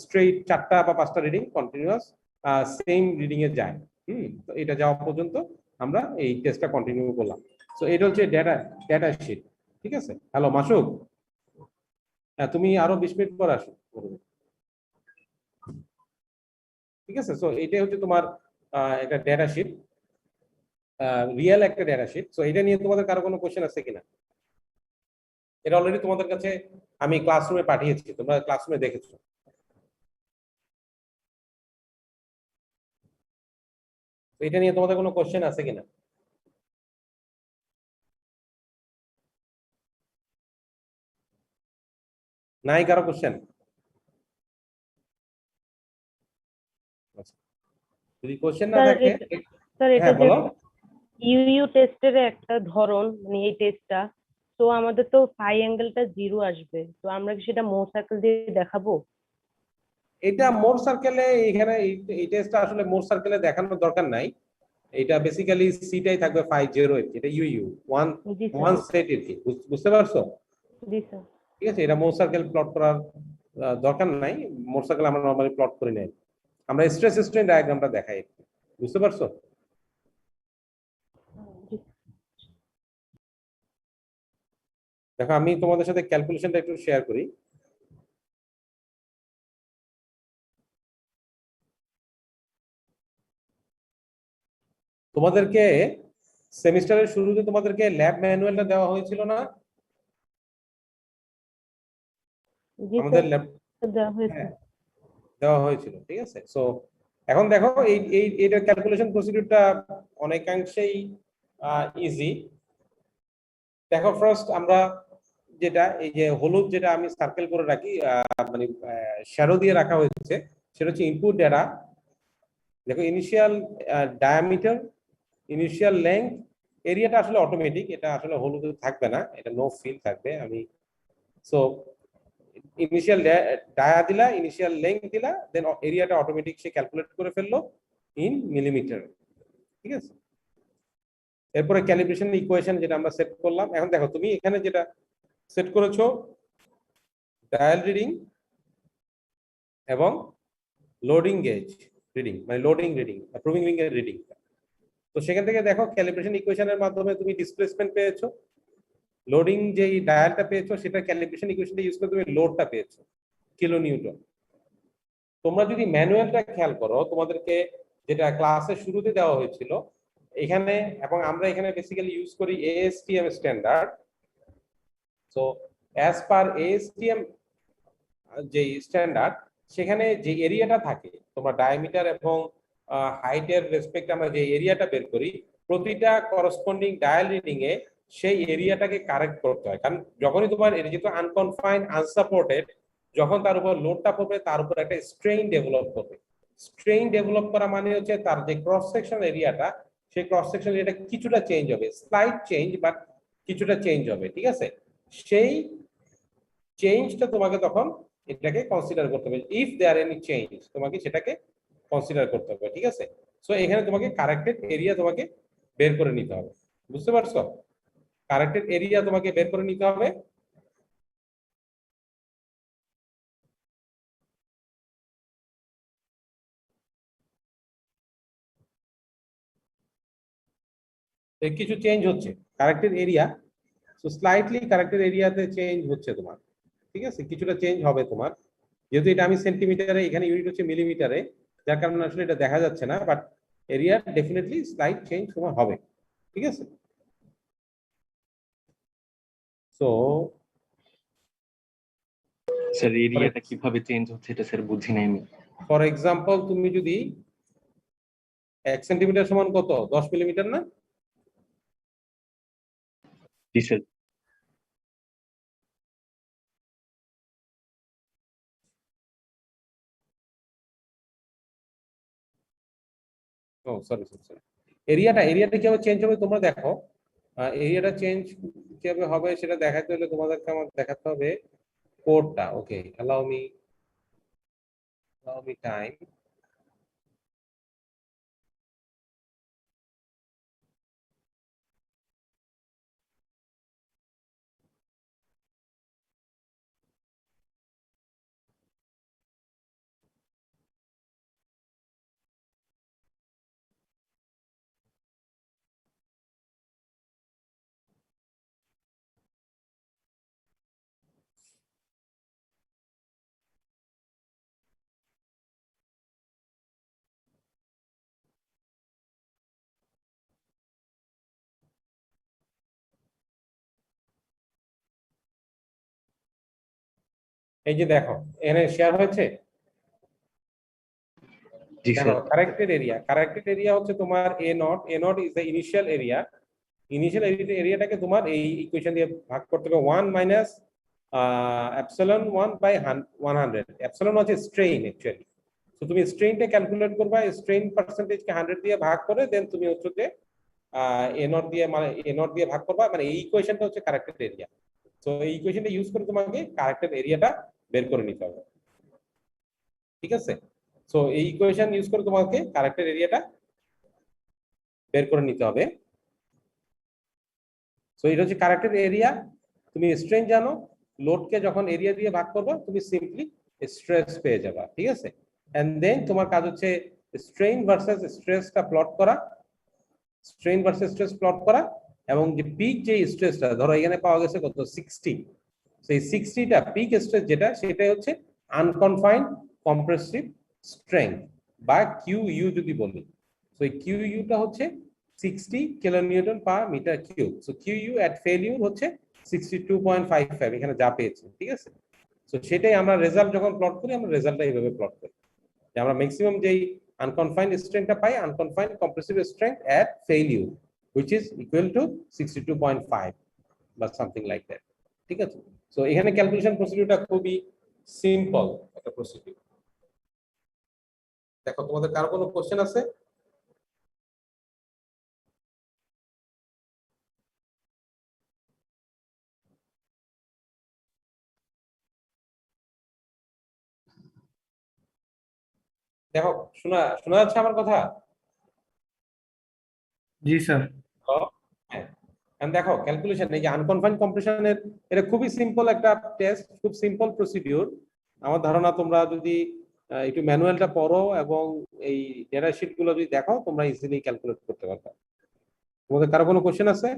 S1: স্ট্রেইট 4টা বা 5টা reading continuous same reading a যায়। তো এটা যাওয়া পর্যন্ত আমরা এই টেস্টটা কন্টিনিউ করলাম। সো এটা হচ্ছে ডেটা শিট, ঠিক আছে? হ্যালো মাসুক, তুমি আরো 20 মিনিট পর আসো, ঠিক আছে? সো এটাই হচ্ছে তোমার একটা ডেটা শিট, রিয়েল একটা ডেটা শিট। সো এটা নিয়ে তোমাদের কারো কোনো কোশ্চেন আছে কিনা? এটা অলরেডি তোমাদের কাছে আমি ক্লাসরুমে পাঠিয়েছি, তোমরা ক্লাসরুমে দেখেছো। এটা নিয়ে তোমাদের কোনো কোশ্চেন আছে কিনা? নাই কারো কোশ্চেন? যদি কোশ্চেন না থাকে,
S2: স্যার এটা
S1: হ্যাঁ
S2: যে
S1: বলো।
S2: ইউ টেস্টের একটা ধরন, মানে এই টেস্টটা, তো আমাদের তো ফাই অ্যাঙ্গেলটা 0 আসবে, তো আমরা কি সেটা মোর সার্কেল দিয়ে দেখাবো?
S1: এটা মোর সার্কেলে, এখানে এই টেস্টটা আসলে মোর সার্কেলে দেখানোর দরকার নাই। এটা বেসিক্যালি সিটাই থাকবে 508, এটা U one
S2: G
S1: one
S2: sir.
S1: Set এর কি, বুঝতে পারছো?
S2: জি স্যার।
S1: ঠিক আছে, এটা মোর সার্কেল প্লট করার দরকার নাই। মোর সার্কেল আমরা নরমালি প্লট করি নাই, আমরা স্ট্রেস স্ট্রেন ডায়াগ্রামটা দেখাই, বুঝতে পারছো? দেখো আমি তোমাদের সাথে ক্যালকুলেশনটা একটু শেয়ার করি। তোমাদেরকে সেমিস্টারের শুরুতে তোমাদেরকে ল্যাব ম্যানুয়ালটা দেওয়া হয়েছিল না?
S2: জি
S1: আমাদের
S2: স্যার,
S1: ল্যাব
S2: দেওয়া হয়েছে।
S1: দেওয়া হয়েছিল, ঠিক আছে? সো এখন দেখো এইটার ক্যালকুলেশন প্রসিডিউরটা অনেকাংশেই ইজি। দেখো ফার্স্ট আমরা যেটা এই যে হলুদ যেটা আমি সার্কেল করে রাখি, মানে শ্যাডো দিয়ে রাখা হয়েছে, সেটা হচ্ছে ইনপুট ডেটা। দেখো ইনিশিয়াল ডায়ামিটার, ইনিশিয়াল লেংথ, এরিয়াটা আসলে অটোমেটিক, এটা আসলে হলুদে থাকবে না, এটা নো ফিল থাকবে। আমি সো ইনিশিয়াল ডায়া দিলা, ইনিশিয়াল লেংথ দিলা, দেন এরিয়াটা অটোমেটিক সে ক্যালকুলেট করে ফেললো ইন মিলিমিটার, ঠিক আছে? এরপরে ক্যালিব্রেশন ইকুয়েশন যেটা আমরা সেট করলাম। এখন দেখো তুমি এখানে যেটা সেট করেছো ডায়াল রিডিং এবং লোডিং গেজ রিডিং, মানে লোডিং রিডিং, প্রুভিং রিং এর রিডিং। তো সেখান থেকে দেখো ক্যালিব্রেশন ইকুয়েশনের মাধ্যমে তুমি ডিসপ্লেসমেন্ট পেয়েছো, লোডিং যে ডায়ালটা পেয়েছো সেটা ক্যালিব্রেশন ইকুয়েশনটা ইউজ করে তুমি লোডটা পেয়েছো কিলো নিউটন। তোমরা যদি ম্যানুয়ালটা খেয়াল করো, তোমাদেরকে যেটা ক্লাসের শুরুতে দেওয়া হয়েছিল এখানে, এবং আমরা এখানে বেসিক্যালি ইউজ করি ASTM standard. So as per ASTM যে স্ট্যান্ডার্ড, সেখানে যে এরিয়াটা থাকে, তোমরা ডায়ামিটার এবং হাইটের রেসপেক্ট আমরা যে এরিয়াটা বের করি, প্রতিটা করসপন্ডিং ডায়াল রিডিং এ সেই এরিয়াটাকে কারেক্ট করতে হয়। কারণ যখনই তোমার যেহেতু আনকনফাইন্ড আনসাপোর্টেড, যখন তার উপর লোডটা পড়বে তার উপর একটা স্ট্রেইন ডেভেলপ করবে। স্ট্রেইন ডেভেলপ করা মানে হচ্ছে তার যে ক্রস সেকশন এরিয়াটা, সেই ক্রস সেকশন এরিয়াটা কিছুটা চেঞ্জ হবে, স্লাইট চেঞ্জ, বাট কিছুটা চেঞ্জ হবে, ঠিক আছে? সেই চেঞ্জটা তোমাকে তখন এটাকে কনসিডার করতে হবে। ইফ দেয়ার এনি চেঞ্জ, তোমাকে সেটাকে কনসিডার করতে হবে, ঠিক আছে? সো এখানে তোমাকে কারেক্টেড এরিয়া তোমাকে বের করে নিতে হবে, বুঝতে পারছো? কারেক্টেড এরিয়া তোমাকে বের করে নিতে হবে। কিছু চেঞ্জ হচ্ছে corrected area, so slightly corrected এরিয়াতে চেঞ্জ হচ্ছে তোমার, ঠিক আছে? কিছুটা চেঞ্জ হবে তোমার, যেহেতু এটা আমি সেন্টিমিটারে, এখানে ইউনিট হচ্ছে মিলিমিটারে, যার কারণে আসলে এটা দেখা যাচ্ছে না, but area definitely slight change তোমার হবে, ঠিক আছে? সো
S6: স্যার এরিয়াটা কিভাবে চেঞ্জ হচ্ছে এটা স্যার বুঝি নাই আমি।
S1: ফর এক্সাম্পল তুমি যদি 1 সেন্টিমিটার সমান কত, 10 মিলিমিটার না?
S6: জি স্যার।
S1: ও সরি সরি সরি, এরিয়াটা কিভাবে চেঞ্জ হবে তোমরা দেখো। এরিয়াটা চেঞ্জ কিভাবে হবে সেটা দেখাতে হলে তোমাদেরকে আমার দেখাতে হবে কোডটা। ওকে, allow me time. এই যে দেখো এখানে শেয়ার হয়েছে,
S6: জি
S1: দেখো
S6: স্যার।
S1: কারেক্টেড এরিয়া হচ্ছে তোমার A naught is the initial area. Initial এরিয়াটাকে তোমার এই ইকুয়েশন দিয়ে ভাগ করতে হবে 1 মাইনাস এপসিলন 1 বাই 100। এপসিলন হচ্ছে স্ট্রেইন অ্যাকচুয়ালি, তো তুমি স্ট্রেইনটা ক্যালকুলেট করবা, স্ট্রেইন পার্সেন্টেজকে 100 দিয়ে ভাগ করে দেন তুমি হচ্ছে যে এ নট দিয়ে ভাগ করবা, মানে এই ইকুয়েশনটা হচ্ছে কারেক্টেড এরিয়া। তো এই ইকুয়েশনটা ইউজ করে তোমাকে কারেক্টেড এরিয়াটা বের করে নিতে হবে, ঠিক আছে? সো এই ইকুয়েশন ইউজ করে তোমাকে কারেক্টেড এরিয়াটা বের করে নিতে হবে। সো এটা হচ্ছে কারেক্টেড এরিয়া। তুমি স্ট্রেন জানো, লোডকে যখন এরিয়া দিয়ে ভাগ করবে তুমি সিম্পলি স্ট্রেস পেয়ে যাবা, ঠিক আছে? এন্ড দেন তোমার কাজ হচ্ছে স্ট্রেন ভার্সেস স্ট্রেসটা প্লট করা, স্ট্রেন ভার্সেস স্ট্রেস প্লট করা, এবং যে পিক যে স্ট্রেসটা ধরো এখানে পাওয়া গেছে কত 60, সেই 60টা পিক স্ট্রেস যেটা সেটা হচ্ছে আনকনফাইন্ড কম্প্রেসিভ স্ট্রেংথ বা কিউইউ যদি বলি। সো এই কিউইউটা হচ্ছে 60 kilonewton per metre cube. So QU at failure হচ্ছে 62.55, এখানে যা পেয়েছি, ঠিক আছে? সো সেটাই আমরা রেজাল্ট যখন প্লট করি, আমরা রেজাল্টটা এইভাবে প্লট করি যে আমরা ম্যাক্সিমাম যেই আনকনফাইন্ড স্ট্রেংথটা পাই, unconfined compressive strength at failure which is equal to 62.5 বা সামথিং লাইক দ্যাট, ঠিক আছে? সো এখানে ক্যালকুলেশন প্রসিডিউরটা খুবই সিম্পল একটা প্রসিডিউর। দেখো তোমাদের কারো কোনো কোশ্চেন আছে? দেখো শোনা শোনা যাচ্ছে আমার কথা?
S3: জি স্যার।
S1: হ্যাঁ, দেখো ক্যালকুলেশন, এই যে আনকনফাইন্ড কম্প্রেশনের, এটা খুবই সিম্পল একটা টেস্ট, খুব সিম্পল প্রসিডিউর। আমার ধারণা তোমরা যদি একটু ম্যানুয়ালটা পড়ো এবং এই ডেটা শিট গুলো যদি দেখো, তোমরা ইজিলি ক্যালকুলেট করতে পারবে। তোমাদের কারো কোনো কোশ্চেন আছে?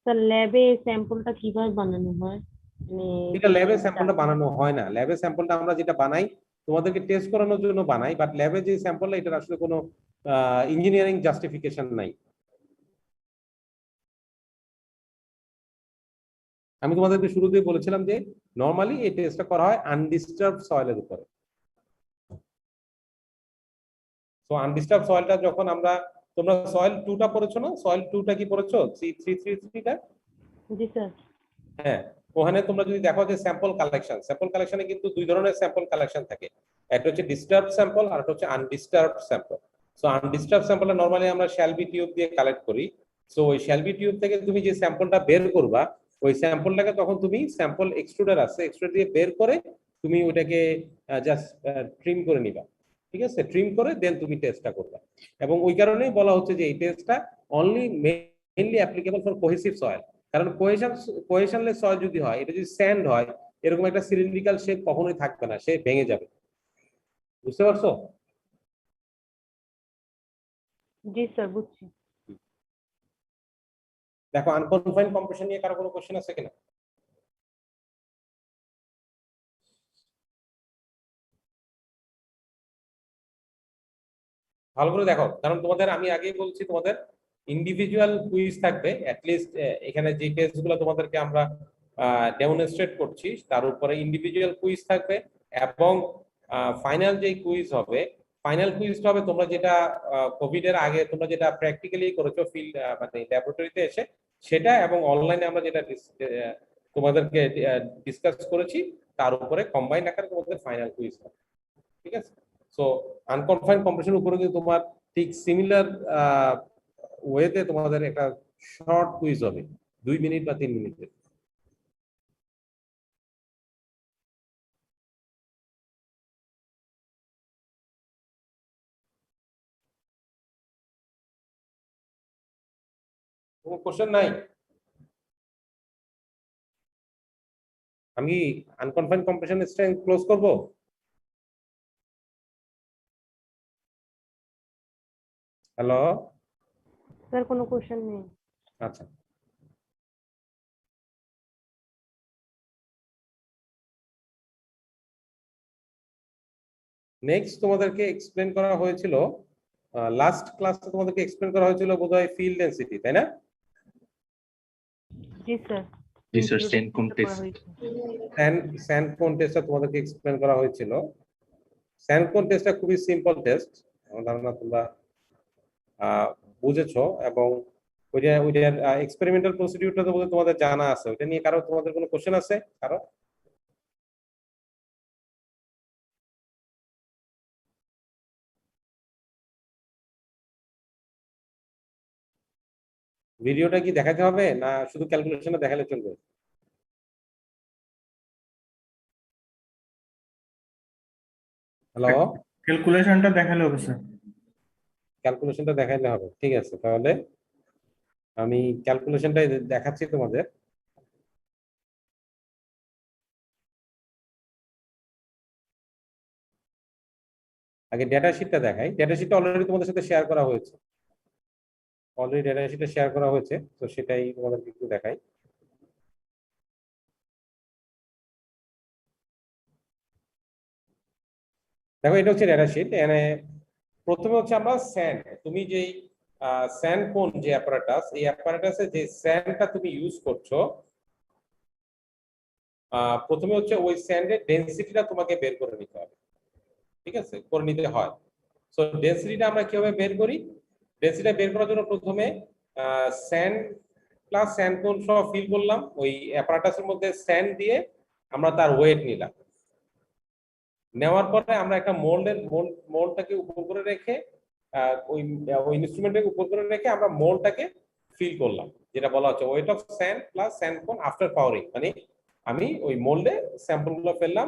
S2: স্যার ল্যাবে স্যাম্পলটা কিভাবে বানানো হয়? মানে
S1: এটা ল্যাবে স্যাম্পলটা বানানো হয় না। ল্যাবে স্যাম্পলটা আমরা যেটা বানাই তোমাদেরকে টেস্ট করানোর জন্য বানাই, বাট ল্যাবে যে স্যাম্পলটা, এটার আসলে কোনো ইঞ্জিনিয়ারিং জাস্টিফিকেশন নাই। আমি তোমাদেরকে শুরুতেই বলেছিলাম যে নরমালি এই টেস্টটা করা হয় আনডিস্টার্বড সয়েলের উপরে। তো আনডিস্টার্বড সয়েলটা যখন আমরা, তোমরা সয়েল 2টা পড়েছো না? সয়েল 2টা কি পড়েছো? 333টা?
S2: জি স্যার।
S1: হ্যাঁ, ওখানে তোমরা যদি দেখো যে স্যাম্পল কালেকশনে কিন্তু দুই ধরনের স্যাম্পল কালেকশন থাকে। একটা হচ্ছে ডিস্টার্বড স্যাম্পল আর একটা হচ্ছে আনডিস্টার্বড স্যাম্পল। সো আনডিস্টার্বড স্যাম্পলটা নরমালি আমরা শ্যালবি টিউব দিয়ে কালেক্ট করি। সো ওই শ্যাল বি টিউব থেকে তুমি যে স্যাম্পলটা বের করবা, ওই স্যাম্পলটাকে তখন তুমি স্যাম্পল এক্সট্রুডার আছে, এক্সট্রুডার দিয়ে বের করে তুমি ওটাকে জাস্ট ট্রিম করে নিবা, ঠিক আছে? ট্রিম করে দেন তুমি টেস্টটা করবা। এবং ওই কারণেই বলা হচ্ছে যে এই টেস্টটা only mainly applicable for cohesive soil. কারণ কোহেশনলেস সয়েল যদি হয়, এটা যদি স্যান্ড হয়, এরকম একটা সিলিন্ড্রিক্যাল শেপ কখনোই থাকবে না, সে ভেঙে যাবে। বুঝতে পারছো?
S2: জি স্যার, বুঝছি।
S1: দেখো, আনকনফাইন্ড কম্প্রেশন নিয়ে কারো কোনো কোশ্চেন আছে কিনা? ভালো করে দেখো, কারণ তোমাদের আমি আগেই বলছি তোমাদের ইন্ডিভিজুয়াল কুইজ থাকবে অ্যাটলিস্ট। এখানে যে টেস্টগুলো তোমাদেরকে আমরা ডেমনস্ট্রেট করছি তার উপরে ইন্ডিভিজুয়াল কুইজ থাকবে, এবং ফাইনাল যে কুইজ হবে, ফাইনাল কুইজটা হবে তোমরা যেটা কোভিড এর আগে তোমরা যেটা প্র্যাকটিক্যালি করেছো ফিল্ড মানে ল্যাবরেটরিতে এসে সেটা, এবং অনলাইনে আমরা যেটা তোমাদেরকে ডিসকাস করেছি তার উপরে কম্বাইন আকারে তোমাদের ফাইনাল কুইজ হবে, ঠিক আছে? সো আনকনফাইন্ড কম্প্রেশনের উপরে কিন্তু তোমার ঠিক সিমিলার ওয়েতে তোমাদের একটা শর্ট কুইজ হবে 2 মিনিট বা 3 মিনিটের। কোনো কোশ্চেন নাই? আমি আনকনফাইন্ড কম্প্রেশন স্ট্রেংথ ক্লোজ করব। হ্যালো,
S2: স্যার কোনো কোশ্চেন নেই।
S1: আচ্ছা। নেক্সট তোমাদেরকে এক্সপ্লেন করা হয়েছিল, লাস্ট ক্লাসে তোমাদেরকে এক্সপ্লেন করা হয়েছিল বোধহয় ফিল্ড ডেনসিটি, তাই না?
S2: জি স্যার।
S6: জি স্যার, সেন্ড কোন টেস্ট।
S1: স্যান্ড কোন টেস্টটা তোমাদেরকে এক্সপ্লেন করা হয়েছিল। স্যান্ড কোন টেস্টটা খুবই সিম্পল টেস্ট, আমার ধারণা তোমরা বুঝেছো, এবং ওইটার এক্সপেরিমেন্টাল প্রসিডিউরটা তো বোধহয় তোমাদের জানা আছে। ওইটা নিয়ে কারো তোমাদের কোনো কোশ্চেন আছে কারো? ভিডিওটা কি দেখাতে হবে না শুধু ক্যালকুলেশনটা দেখালে চলবে? হ্যালো,
S3: ক্যালকুলেশনটা দেখালে হবে স্যার।
S1: ক্যালকুলেশনটা দেখাইলে হবে, ঠিক আছে। তাহলে আমি ক্যালকুলেশনটা দেখাচ্ছি তোমাদের। আগে ডেটা শিটটা দেখাই। ডেটা শিটটা অলরেডি তোমাদের সাথে শেয়ার করা হয়েছে, অলরেডি ডেটা শিটটা শেয়ার করা হয়েছে, তো সেটাই তোমাদেরকে একটু দেখাই। দেখো, এটা হচ্ছে ডেটা শিট। এখানে প্রথমে হচ্ছে আমরা স্যান্ড, তুমি যেই স্যান্ড কোন যে অ্যাপারেটাস, এই অ্যাপারেটাসে যে স্যান্ডটা তুমি ইউজ করছো, প্রথমে হচ্ছে ওই স্যান্ডের ডেনসিটিটা তোমাকে বের করে নিতে হবে, ঠিক আছে? করে নিতে হয়। সো ডেনসিটিটা আমরা কিভাবে বের করি? ডেনসিটিটা বের করার জন্য প্রথমে স্যান্ড প্লাস স্যান্ড কোন সহ ফিল করলাম, ওই অ্যাপারেটাসের মধ্যে স্যান্ড দিয়ে আমরা তার ওয়েট নিলাম। নেওয়ার পরে আমরা একটা মোল্ডটাকে উপর করে রেখে ওই ইনস্ট্রুমেন্টটাকে উপর করে রেখে আমরা মোল্ডটাকে ফিল করলাম, যেটা বলা হচ্ছে weight of sand plus sand cone after pouring. মানে আমি ওই মোল্ডে স্যাম্পলগুলো ফেললাম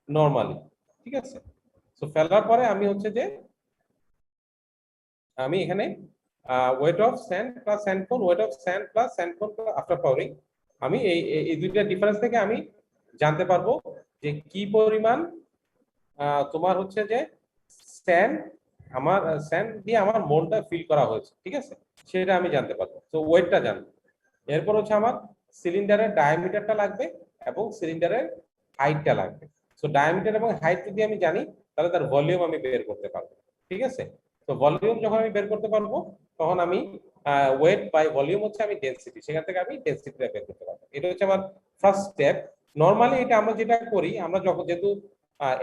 S1: নরমালি, ঠিক আছে? সো ফেলার পরে আমি হচ্ছে যে আমি এখানে weight of sand plus sand cone, weight of sand plus sand cone after pouring, আমি এই দুইটা ডিফারেন্স থেকে আমি জানতে পারবো যে কি পরিমাণ তোমার হচ্ছে যে স্যান্ড আমার স্যান্ড দিয়ে আমার মোল্ডটা ফিল করা হয়েছে, ঠিক আছে? সেটা আমি জানতে পারবো। তো ওয়েটটা জানবো। এরপর হচ্ছে আমার সিলিন্ডারের ডায়ামিটারটা লাগবে এবং সিলিন্ডারের হাইটটা লাগবে। সো ডায়ামিটার এবং হাইট যদি আমি জানি তাহলে তার ভলিউম আমি বের করতে পারবো, ঠিক আছে? তো ভলিউম যখন আমি বের করতে পারবো তখন আমি ওয়েট বাই ভলিউম হচ্ছে আমি ডেনসিটি, সেখান থেকে আমি ডেনসিটিটা বের করতে পারবো। এটা হচ্ছে আমার ফার্স্ট স্টেপ। নরমালি এটা আমরা যেটা করি, আমরা যখন যেহেতু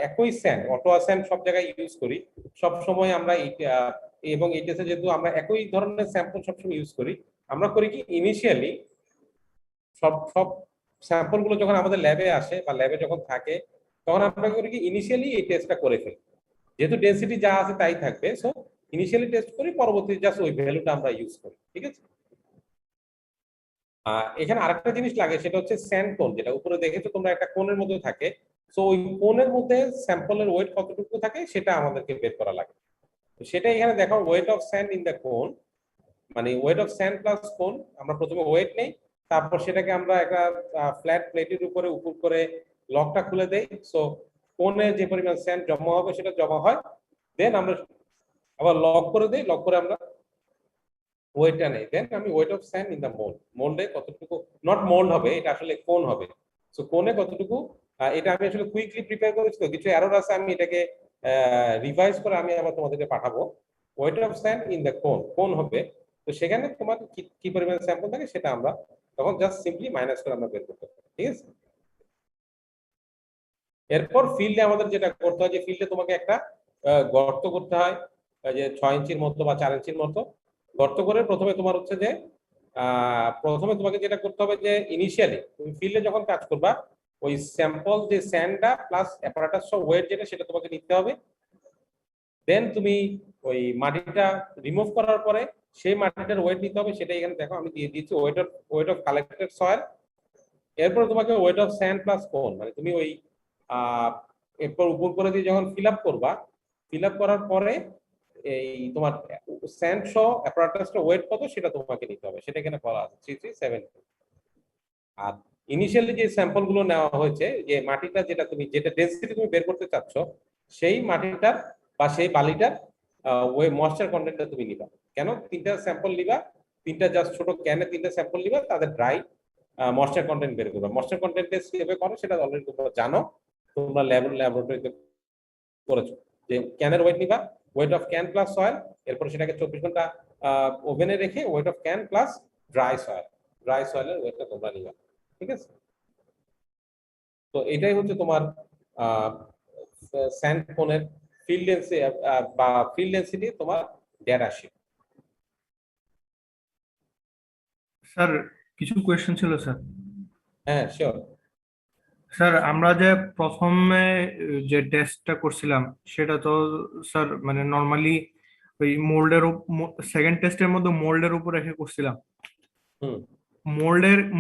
S1: একই স্যান্ড, অটো স্যান্ড সব জায়গায় ইউজ করি, সব সময় আমরা এবং এইটাতে যেহেতু আমরা একই ধরনের স্যাম্পল সবসময় ইউজ করি, আমরা করি কি ইনিশিয়ালি সব স্যাম্পল গুলো যখন আমাদের ল্যাবে আসে বা ল্যাবে যখন থাকে তখন আমরা করি কি ইনিশিয়ালি এই টেস্টটা করে ফেলি, যেহেতু ডেনসিটি যা আছে তাই থাকবে। সো ইনিশিয়ালি টেস্ট করি, পরবর্তীতে জাস্ট ওই ভ্যালুটা আমরা ইউজ করি, ঠিক আছে? এখানে আরেকটা জিনিস লাগে, সেটা হচ্ছে স্যান্ড কোন, যেটা উপরে দেখেছো তোমরা একটা কোনের মধ্যে থাকে। সো ওই কোনের মধ্যে স্যাম্পলের ওয়েট কতটুকু থাকে সেটা আমাদেরকে বের করা লাগে। তো সেটা এখানে দেখো, weight of sand in the cone, মানে ওয়েট অফ স্যান্ড প্লাস কোন। আমরা প্রথমে ওয়েট নেই, তারপর সেটাকে আমরা একটা ফ্ল্যাট প্লেটের উপরে উপর করে লকটা খুলে দেই। সো কোনে যে পরিমাণ স্যান্ড জমা হবে সেটা জমা হয়, দেন আমরা আবার লক করে দেই, লক করে আমরা ওয়েটটা নেই, দেন আমি weight of sand in the mould, মোল্ডে কতটুকু, নট মোল্ড হবে, এটা আসলে কোন হবে। সো কোনে কতটুকু, এটা আমি আসলে কুইকলি প্রিপেয়ার করেছি, তো কিছু এরর আছে, আমি এটাকে রিভাইজ করে আমি আবার তোমাদেরকে পাঠাবো। Weight of sand in the cone, cone হবে। তো সেখানে তোমার কি পরিমাণ স্যাম্পল থাকে সেটা আমরা তখন জাস্ট সিম্পলি মাইনাস করে আমরা বের করতে পারি, ঠিক আছে। এরপর ফিল্ডে আমাদের যেটা করতে হয়, যে ফিল্ডে তোমাকে একটা গর্ত করতে হয়, যে 6 ইঞ্চির মতো বা 4 ইঞ্চির মতো গর্ত করে প্রথমে তোমার হচ্ছে যে প্রথমে তোমাকে যেটা করতে হবে, যে ইনিশিয়ালি তুমি ফিল্ডে যখন কাজ করবা, ওই স্যাম্পল যে স্যান্ডটা প্লাস অ্যাপারেটাস অফ ওয়েট যেটা, সেটা তোমাকে নিতে হবে। দেন তুমি ওই মাটিটা রিমুভ করার পরে সেই মাটিটার ওয়েট নিতে হবে, সেটা এখানে দেখো আমি দিয়ে দিয়েছি, ওয়েট অফ কালেক্টেড সয়েল। এরপর তোমাকে ওয়েট অফ স্যান্ড প্লাস কোন, মানে তুমি ওই এরপর উপর করে দিয়ে যখন ফিল আপ করবা, ফিল আপ করার পরে এই তোমার স্যান্ড সহ অ্যাপারেটাসটা ওয়েট কত সেটা তোমাকে নিতে হবে, সেটা এখানে বলা আছে 3370। আর ইনিশিয়ালি যে স্যাম্পল গুলো নেওয়া হয়েছে, যে মাটিটা যেটা ডেনসিটি তুমি বের করতে চাচ্ছ, সেই মাটিটার বা সেই বালিটার ওই ময়েশ্চার কন্টেন্টটা তুমি নিবা। কেন 3টা স্যাম্পল নিবা, 3টা জাস্ট ছোট ক্যানে 3টা স্যাম্পল নিবা, তাদের ড্রাই ময়েশ্চার কন্টেন্ট বের করবা। ময়েশ্চার কন্টেন্ট টেস্ট কিভাবে করো সেটা অলরেডি তোমরা জানো, তোমরা ল্যাবরেটরিতে করেছো। যে ক্যানের ওয়েট নিবা, weight of can plus soil, এরপর সেটাকে 24 ঘন্টা ওভেনে রেখে weight of can plus dry সয়েলের ওয়েটটা তোমরা নিবা, ঠিক আছে। তো এটাই হচ্ছে তোমার স্যান্ড কোনের ফিল্ড ডেন্সিটি বা ফিল্ড ডেন্সিটি তোমার ডেটা শিট।
S3: স্যার কিছু কোয়েশ্চেন ছিল স্যার।
S1: হ্যাঁ শিওর।
S3: স্যার আমরা যে প্রথমে যে টেস্টটা করছিলাম সেটা তো স্যার মানে নর্মালি ওই সেকেন্ড টেস্টের মধ্যে মোল্ডের উপর রেখে করছিলাম।
S1: হুম।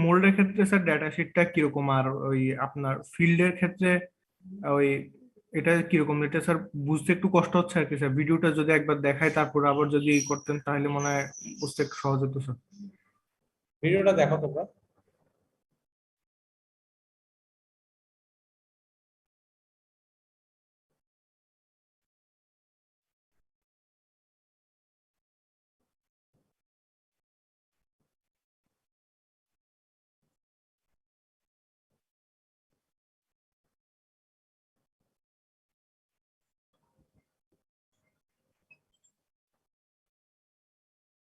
S3: মোল্ডের ক্ষেত্রে স্যার ডেটা শিটটা কিরকম, আর ওই আপনার ফিল্ডের ক্ষেত্রে ওই এটা কিরকম, এটা স্যার বুঝতে একটু কষ্ট হচ্ছে আর কি স্যার। ভিডিওটা যদি একবার দেখায় তারপর আবার যদি করতেন তাহলে মনে হয় বুঝতে একটু সহজ হতো স্যার।
S1: ভিডিওটা দেখো তোমরা।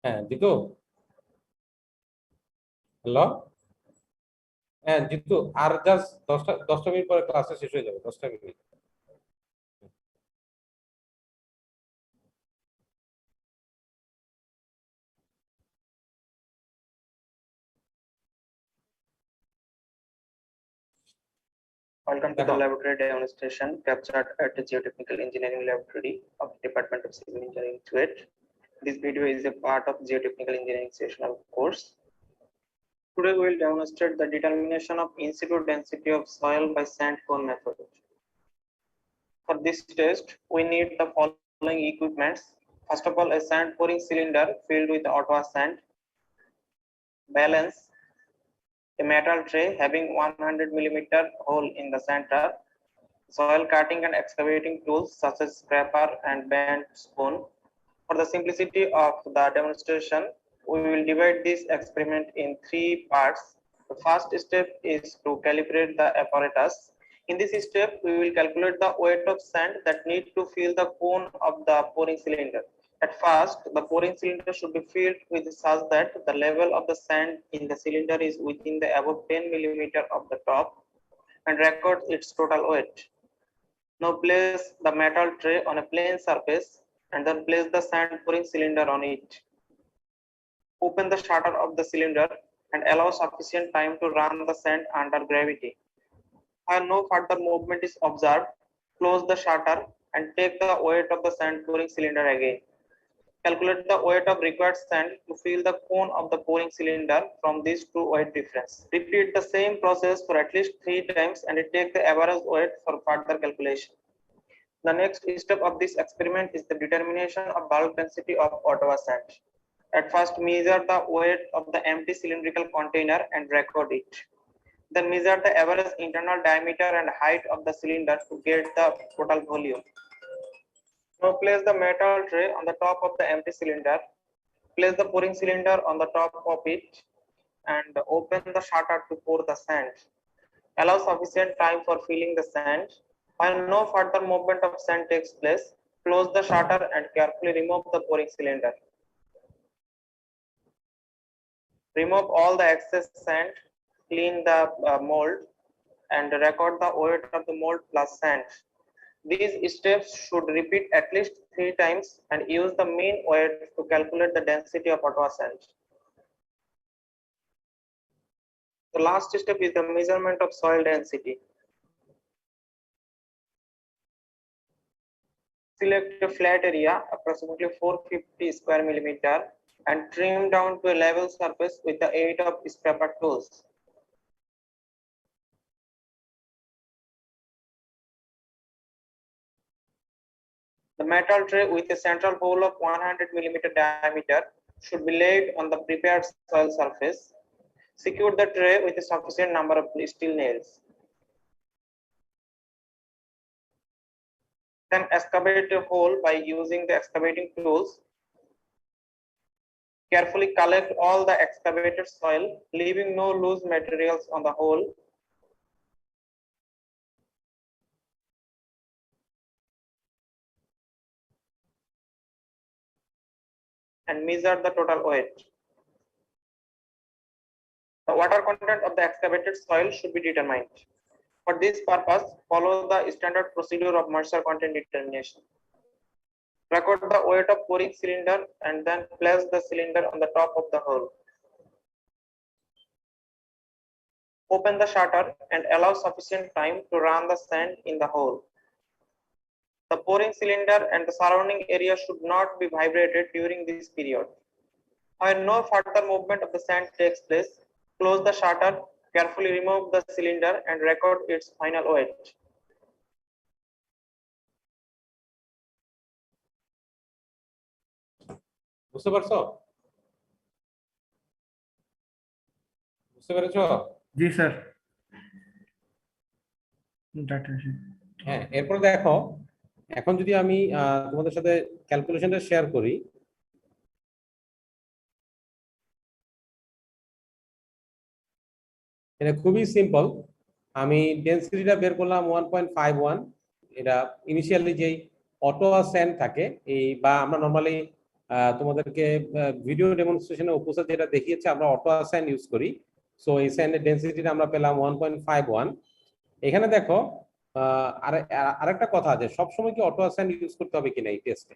S1: হ্যাঁ জিতু, হ্যালো। হ্যাঁ জিতু, আর জাস্ট 10টা মিনিট পরে ক্লাসটা শেষ হয়ে যাবে, 10টা মিনিট।
S5: Welcome to the
S1: দেখো
S5: laboratory demonstration captured at the Geotechnical Engineering Laboratory of the Department of Civil Engineering, Kuwait. This video is a part of Geotechnical Engineering sessional course. Today we will demonstrate the determination of in situ density of soil by sand cone method. For this test, we need the following equipments. First of all, a sand pouring cylinder filled with Ottawa sand, balance, a metal tray having 100 millimeter hole in the center, soil cutting and excavating tools such as scraper and bent spoon. For the simplicity of the demonstration, we will divide this experiment in 3 parts. The first step is to calibrate the apparatus. In this step, we will calculate the weight of sand that need to fill the cone of the pouring cylinder. At first, the pouring cylinder should be filled with such that the level of the sand in the cylinder is within the above 10 millimeter of the top and record its total weight. Now place the metal tray on a plane surface and then place the sand pouring cylinder on it. Open the shutter of the cylinder and allow sufficient time to run the sand under gravity. While no further movement is observed, close the shutter and take the weight of the sand pouring cylinder again. Calculate the weight of required sand to fill the cone of the pouring cylinder from these two weight difference. Repeat the same process for at least 3 times and take the average weight for further calculation. The next step of this experiment is the determination of bulk density of Ottawa sand. At first, measure the weight of the empty cylindrical container and record it. Then measure the average internal diameter and height of the cylinder to get the total volume. Now place the metal tray on the top of the empty cylinder. Place the pouring cylinder on the top of it and open the shutter to pour the sand. Allow sufficient time for filling the sand. While no further movement of sand takes place, close the shutter and carefully remove the pouring cylinder. Remove all the excess sand, clean the mold, and record the weight of the mold plus sand. These steps should repeat at least 3 times and use the mean weight to calculate the density of Ottawa sand. The last step is the measurement of soil density. Select a flat area, approximately 450 square millimeter, and trim down to a level surface with the aid of scraper tools. The metal tray with a central hole of 100 millimeter diameter should be laid on the prepared soil surface. Secure the tray with a sufficient number of steel nails. Then excavate a hole by using the excavating tools. Carefully collect all the excavated soil, leaving no loose materials on the hole. And measure the total weight. The water content of the excavated soil should be determined. For this purpose, follow the standard procedure of moisture content determination. Record the weight of pouring cylinder and then place the cylinder on the top of the hole. Open the shutter and allow sufficient time to run the sand in the hole. The pouring cylinder and the surrounding area should not be vibrated during this period. When no further movement of the sand takes place, close the shutter, carefully remove the cylinder and record its final weight.
S1: বুঝতে পারছো? বুঝতে পেরেছো?
S3: জি স্যার। Data sheet.
S1: হ্যাঁ, এরপর দেখো, এখন যদি আমি তোমাদের সাথে ক্যালকুলেশনটা শেয়ার করি, এটা খুবই সিম্পল। আমি ডেনসিটিটা বের করলাম 1.51। এটা ইনিশিয়ালি যেই অটোয়া স্যান্ড থাকে এই বা আমরা নরমালি তোমাদেরকে ভিডিও ডেমনস্ট্রেশনে উপস্থিত যেটা দেখিয়েছে আমরা অটোয়া স্যান্ড ইউজ করি। সো এই স্যান্ডের ডেনসিটিটা আমরা পেলাম 1.51। এখানে দেখো আরেকটা কথা আছে, সবসময় কি অটোয়া স্যান্ড ইউজ করতে হবে কিনা এই টেস্টে।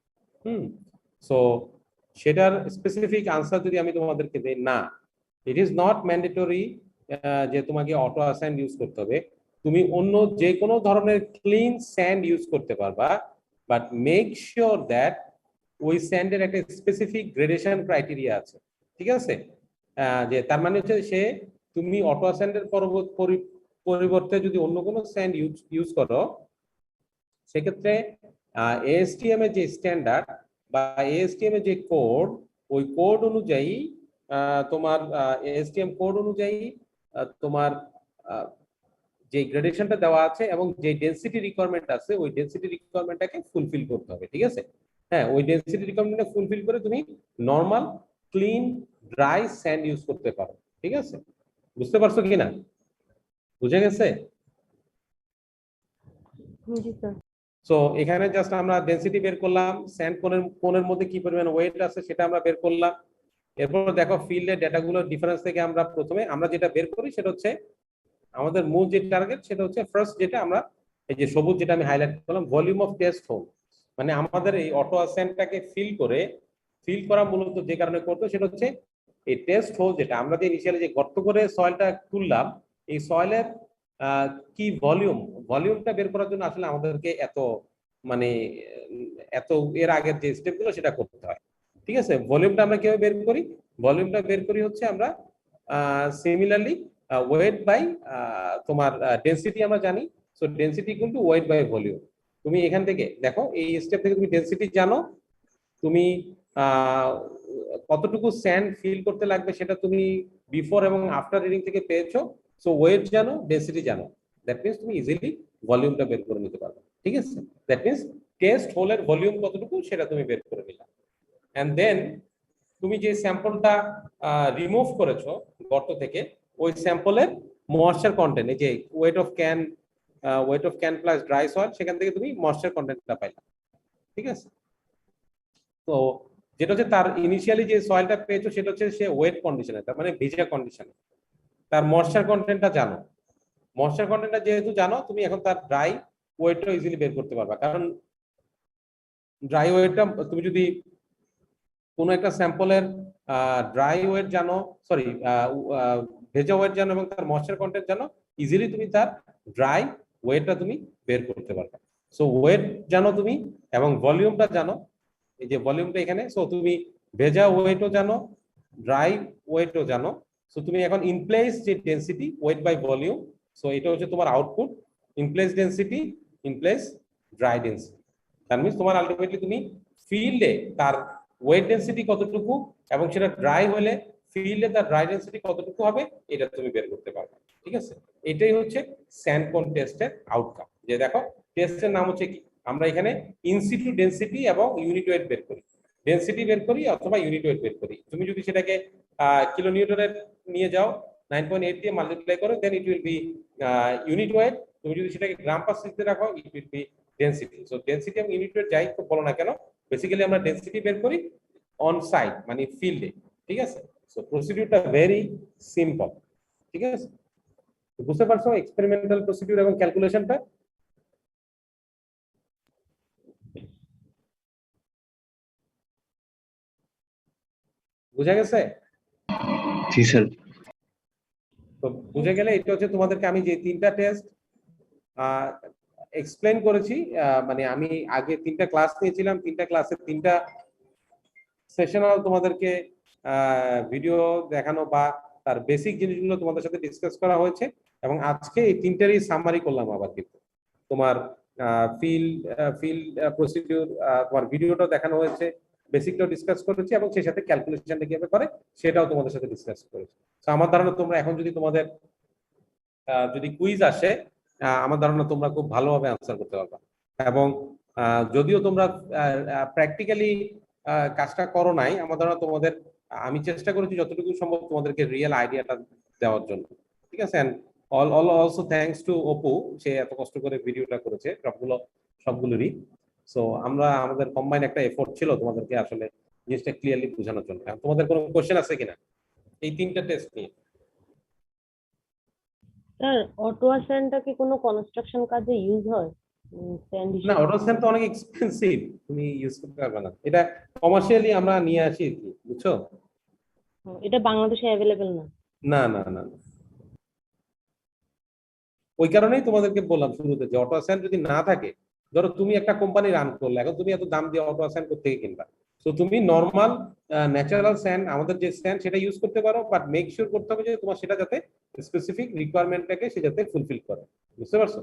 S1: সো সেটার স্পেসিফিক আনসার যদি আমি তোমাদেরকে দেই, না, ইট ইজ নট ম্যান্ডেটরি যে তোমাকে অটো স্যান্ড ইউজ করতে হবে। তুমি অন্য যে কোনো ধরনের ক্লিন স্যান্ড ইউজ করতে পারবা, বাট মেক শিওর দ্যাট ওই স্যান্ডের একটা স্পেসিফিক গ্রেডেশন ক্রাইটেরিয়া আছে, ঠিক আছে? যে তার মানে হচ্ছে সে তুমি অটো স্যান্ডের পরিবর্তে যদি অন্য কোনো স্যান্ড ইউজ করো, সেক্ষেত্রে এএসটিএম এর যে স্ট্যান্ডার্ড বা এএসটিএম এর যে কোড, ওই কোড অনুযায়ী তোমার এএসটিএম কোড অনুযায়ী তোমার যে গ্রেডেশনটা দেওয়া আছে এবং যে ডেনসিটি রিকোয়ারমেন্ট আছে ওই ডেনসিটি রিকোয়ারমেন্টটাকে ফুলফিল করতে হবে, ঠিক আছে? হ্যাঁ, ওই ডেনসিটি রিকোয়ারমেন্টটা ফুলফিল করে তুমি normal clean dry sand use করতে পারো, ঠিক আছে? বুঝতে পারছো কি না? বুঝে গেছে?
S2: জি স্যার।
S1: সো এখানে জাস্ট আমরা ডেনসিটি বের করলাম, স্যান্ড কোনের মধ্যে কি পরিমাণ ওয়েট আছে সেটা আমরা বের করলাম। এরপর দেখো ফিল্ডের ডেটাগুলোর ডিফারেন্স থেকে আমরা প্রথমে আমরা যেটা বের করি সেটা হচ্ছে আমাদের মূল যে টার্গেট, সেটা হচ্ছে ফার্স্ট যেটা আমরা এই যে সবুজ যেটা আমি হাইলাইট করলাম, ভলিউম অফ টেস্ট হোল। মানে আমাদের এই অটো স্যান্ডটাকে ফিল করা মূলত যে কারণে করতে, সেটা হচ্ছে এই টেস্ট হোল যেটা আমরা যে ইনিশিয়ালি যে গর্ত করে সয়েলটা তুললাম, এই সয়েলের কি ভলিউমটা বের করার জন্য আসলে আমাদেরকে এত এর আগের যে স্টেপগুলো সেটা করতে হয়, ঠিক আছে? ভলিউমটা আমরা কিভাবে বের করি? ভলিউমটা বের করি হচ্ছে আমরা সিমিলারলি ওয়েট বাই তোমার ডেনসিটি আমরা জানি। So density equal to weight by volume. তুমি এখান থেকে দেখো, এই স্টেপ থেকে তুমি ডেনসিটি জানো, তুমি কতটুকু স্যান্ড ফিল করতে লাগবে সেটা তুমি বিফোর এবং আফটার রিডিং থেকে পেয়েছো। সো ওয়েট জানো, ডেনসিটি জানো, দ্যাট মিনস তুমি ইজিলি ভলিউমটা বের করে নিতে পারবে। ঠিক আছে? দ্যাট মিনস টেস্ট হোলের ভলিউম কতটুকু সেটা তুমি বের করে নিলা। এন্ড দেন তুমি যে স্যাম্পলটা রিমুভ করেছো গর্ত থেকে, ওই স্যাম্পলের ময়েশ্চার কন্টেন্ট, এই যে wait of can plus dry soil, সেখান থেকে তুমি ময়েশ্চার কন্টেন্টটা পাইলা। ঠিক আছে? তো যেটা হচ্ছে তার ইনিশিয়ালি যে সয়েলটা পেয়েছো সেটা হচ্ছে সে ওয়েট কন্ডিশনে, তার মানে ভিজা কন্ডিশনে। তার ময়েশ্চার কন্টেন্টটা জানো, ময়েশ্চার কন্টেন্টটা যেহেতু জানো, তুমি এখন তার ড্রাই ওয়েটটা ইজিলি বের করতে পারবা। কারণ ড্রাই ওয়েটটা তুমি যদি কোনো একটা স্যাম্পলের ড্রাই ওয়েট জানো, সরি ভেজা ওয়েট জানো এবং তার ময়েশ্চার কন্টেন্ট জানো, ইজিলি তুমি তার ড্রাই ওয়েটটা তুমি বের করতে পারবে। সো ওয়েট জানো তুমি এবং ভলিউমটা জানো, এই যে ভলিউমটা এখানে। সো তুমি ভেজা ওয়েটও জানো, ড্রাই ওয়েটও জানো। সো তুমি এখন ইন প্লেস যে density weight by volume, so এটা হচ্ছে তোমার output. In place density, in place dry density, that means তোমার আলটিমেটলি তুমি ফিল্ডে তার ওয়েট ডেনসিটি কতটুকু এবং সেটা ড্রাই হলে ফিল্ডে তার ড্রাই ডেনসিটি কতটুকু হবে এটা তুমি বের করতে পারবে। ঠিক আছে? এটাই হচ্ছে স্যান্ডকোন টেস্টের আউটকাম। যে দেখো, টেস্টের নাম হচ্ছে কি, আমরা এখানে ইনসিটু ডেনসিটি এবং ইউনিট ওয়েট বের করি, ডেনসিটি বের করি অথবা ইউনিট ওয়েট বের করি। তুমি যদি সেটাকে কিলো নিউটনের নিয়ে যাও, 9.8 দিয়ে মাল্টিপ্লাই করো, then it will be unit weight. তুমি যদি সেটাকে গ্রাম পার সিসিতে রাখো, it will be density. So density এবং ইউনিট ওয়েট যাই তো বলো না কেন, বেসিক্যালি আমরা ডেনসিটি বের করি অন সাইট, মানে ফিল্ডে। ঠিক আছে? সো প্রসিডিউরটা ভেরি সিম্পল। ঠিক আছে? বুঝতে পারছো এক্সপেরিমেন্টাল প্রসিডিউর এবং ক্যালকুলেশনটা? বুঝা গেছে?
S6: জি স্যার।
S1: তো বুঝে গেলে এটা হচ্ছে তোমাদেরকে আমি যে তিনটা টেস্ট এক্সপ্লেন করেছি, মানে আমি আগে তিনটা ক্লাস নিয়েছিলাম, তিনটা ক্লাসের তিনটা সেশনাল তোমাদেরকে ভিডিও দেখানো বা তার বেসিক জিনিসগুলো তোমাদের সাথে ডিসকাস করা হয়েছে। এবং আজকে এই তিনটারই সামারি করলাম আবার। কিন্তু তোমার ফিল্ড প্রসিডিউর, তোমার ভিডিওটা দেখানো হয়েছে, বেসিকটাও ডিসকাস করেছি এবং সেই সাথে ক্যালকুলেশনটা কিভাবে করে সেটাও তোমাদের সাথে ডিসকাস করেছি। তো আমার ধারণা তোমরা এখন যদি তোমাদের যদি কুইজ আসে, আমার ধারণা তোমরা খুব ভালোভাবে আনসার করতে পারবে। এবং যদিও তোমরা প্র্যাকটিক্যালি কাজটা করো নাই, আমার ধারণা তোমাদের, আমি চেষ্টা করেছি যতটুকু সম্ভব তোমাদেরকে রিয়েল আইডিয়াটা দেওয়ার জন্য। ঠিক আছে? And also thanks to Apu, সে এত কষ্ট করে ভিডিওটা করেছে সবগুলোরই। সো আমরা আমাদের কম্বাইন একটা এফোর্ট ছিল তোমাদেরকে আসলে জিনিসটা ক্লিয়ারলি বোঝানোর জন্য। তোমাদের কোনো কোশ্চেন আছে কিনা এই তিনটা টেস্ট নিয়ে?
S2: স্যার, অটোয়া স্যান্ডটা কি কোনো কনস্ট্রাকশন কাজে ইউজ হয়? স্যান্ড
S1: না,
S2: হিসেবে?
S1: অটোস্যান্ড তো অনেক এক্সপেন্সিভ, তুমি ইউজ করতে পারবে না। এটা কমার্শিয়ালি আমরা নিয়ে আসি আর কি, বুঝছো?
S2: এটা বাংলাদেশে অ্যাভেলেবেল না?
S1: না না না না। ওই কারণেই তোমাদেরকে বললাম শুরুতে যে অটোস্যান্ড যদি না থাকে, ধরো তুমি একটা কোম্পানি রান করলে, এখন তুমি এত দাম দিয়ে অটোস্যান্ড করতে কিনবা, তো তুমি নর্মাল ন্যাচারাল স্যান্ড, আমাদের যে স্যান্ড সেটা ইউজ করতে পারো, বাট মেক শিওর করতে হবে যে তোমার সেটা যাতে স্পেসিফিক রিকোয়ারমেন্টটাকে সে যাতে ফুলফিল করে। বুঝতে পারছো?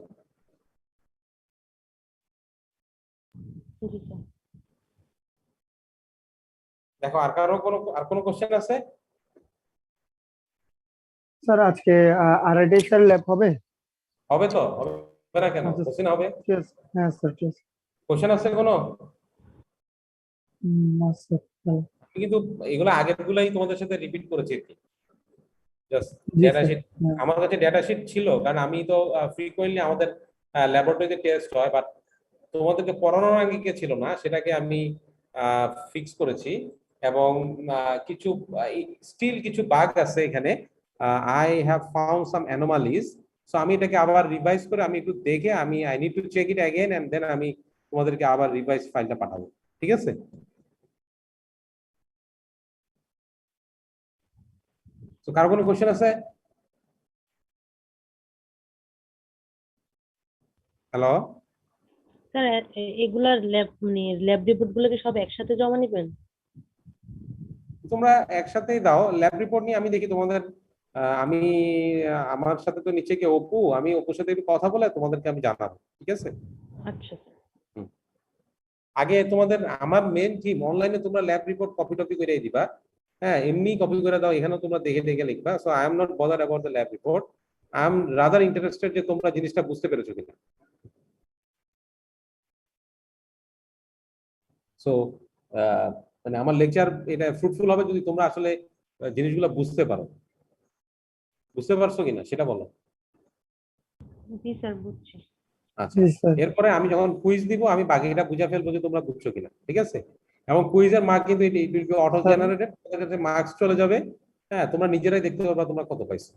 S2: জি স্যার।
S1: দেখো, আর কোনো কোশ্চেন আছে?
S4: স্যার আজকে আরআইডি স্যার ল্যাব হবে?
S1: হবে তো, হবে না কেন? কোশ্চেন হবে।
S4: ঠিক আছে। হ্যাঁ স্যার, ঠিক আছে।
S1: কোশ্চেন আছে কোনো?
S4: না স্যার।
S1: আমি কিন্তু এগুলো আগের গুলাই তোমাদের সাথে রিপিট করেছি আর কি। জাস্ট
S4: জি
S1: ডেটা
S4: স্যার।
S1: শিট,
S4: হ্যাঁ।
S1: আমার কাছে ডেটা শিট ছিল, কারণ আমি তো ফ্রিকোয়েন্টলি আমাদের ল্যাবরেটরিতে টেস্ট হয়, বাট তোমাদেরকে পড়ানোর আগে কে ছিল না, সেটাকে আমি ফিক্স করেছি। এবং কিছু স্টিল কিছু বাগ আছে এখানে, I have found some anomalies. So আমি এটাকে আবার রিভাইজ করে আমি একটু দেখে I need to check it again and then আমি তোমাদেরকে আবার রিভাইজ ফাইলটা পাঠাবো। ঠিক আছে? তো কারো কোনো কোশ্চেন আছে? হ্যালো?
S2: স্যার, এগুলার ল্যাব মানে ল্যাব রিপোর্ট গুলো কি সব একসাথে জমা নেবেন?
S1: তোমরা একসাথেই দাও ল্যাব রিপোর্ট নিয়ে। আমি দেখি তোমাদের আমি আমার সাথে তো নিচে কি অপু, আমি অপুর সাথে একটু কথা বলে তোমাদেরকে আমি জানাবো, ঠিক আছে?
S2: আচ্ছা স্যার।
S1: আগে তোমাদের আমার মেন থিম অনলাইনে তোমরা ল্যাব রিপোর্ট কপি টপি করে দিবা, হ্যাঁ এমনি কপি করে দাও, এখানে তোমরা দেখে দেখে লিখবা। So I am not bothered about the lab report, I am rather interested যে তোমরা জিনিসটা বুঝতে পেরেছো কিনা। সো মানে আমার লেকচার এটা ফ্রুটফুল হবে যদি তোমরা আসলে জিনিসগুলো বুঝতে পারো। বুঝতে পারছো কিনা সেটা বলো।
S2: জি স্যার বুঝছি।
S1: আচ্ছা, এরপরে আমি যখন কুইজ দিব আমি বাকিটা বুঝে ফেলবো যে তোমরা বুঝছো কিনা, ঠিক আছে? এবং কুইজের মার্ক কিন্তু ইট উইল বি অটো জেনারেটেড, তোমাদের কাছে মার্কস চলে যাবে। হ্যাঁ, তোমরা নিজেরাই দেখতে পারবা তোমরা কত পাইছো,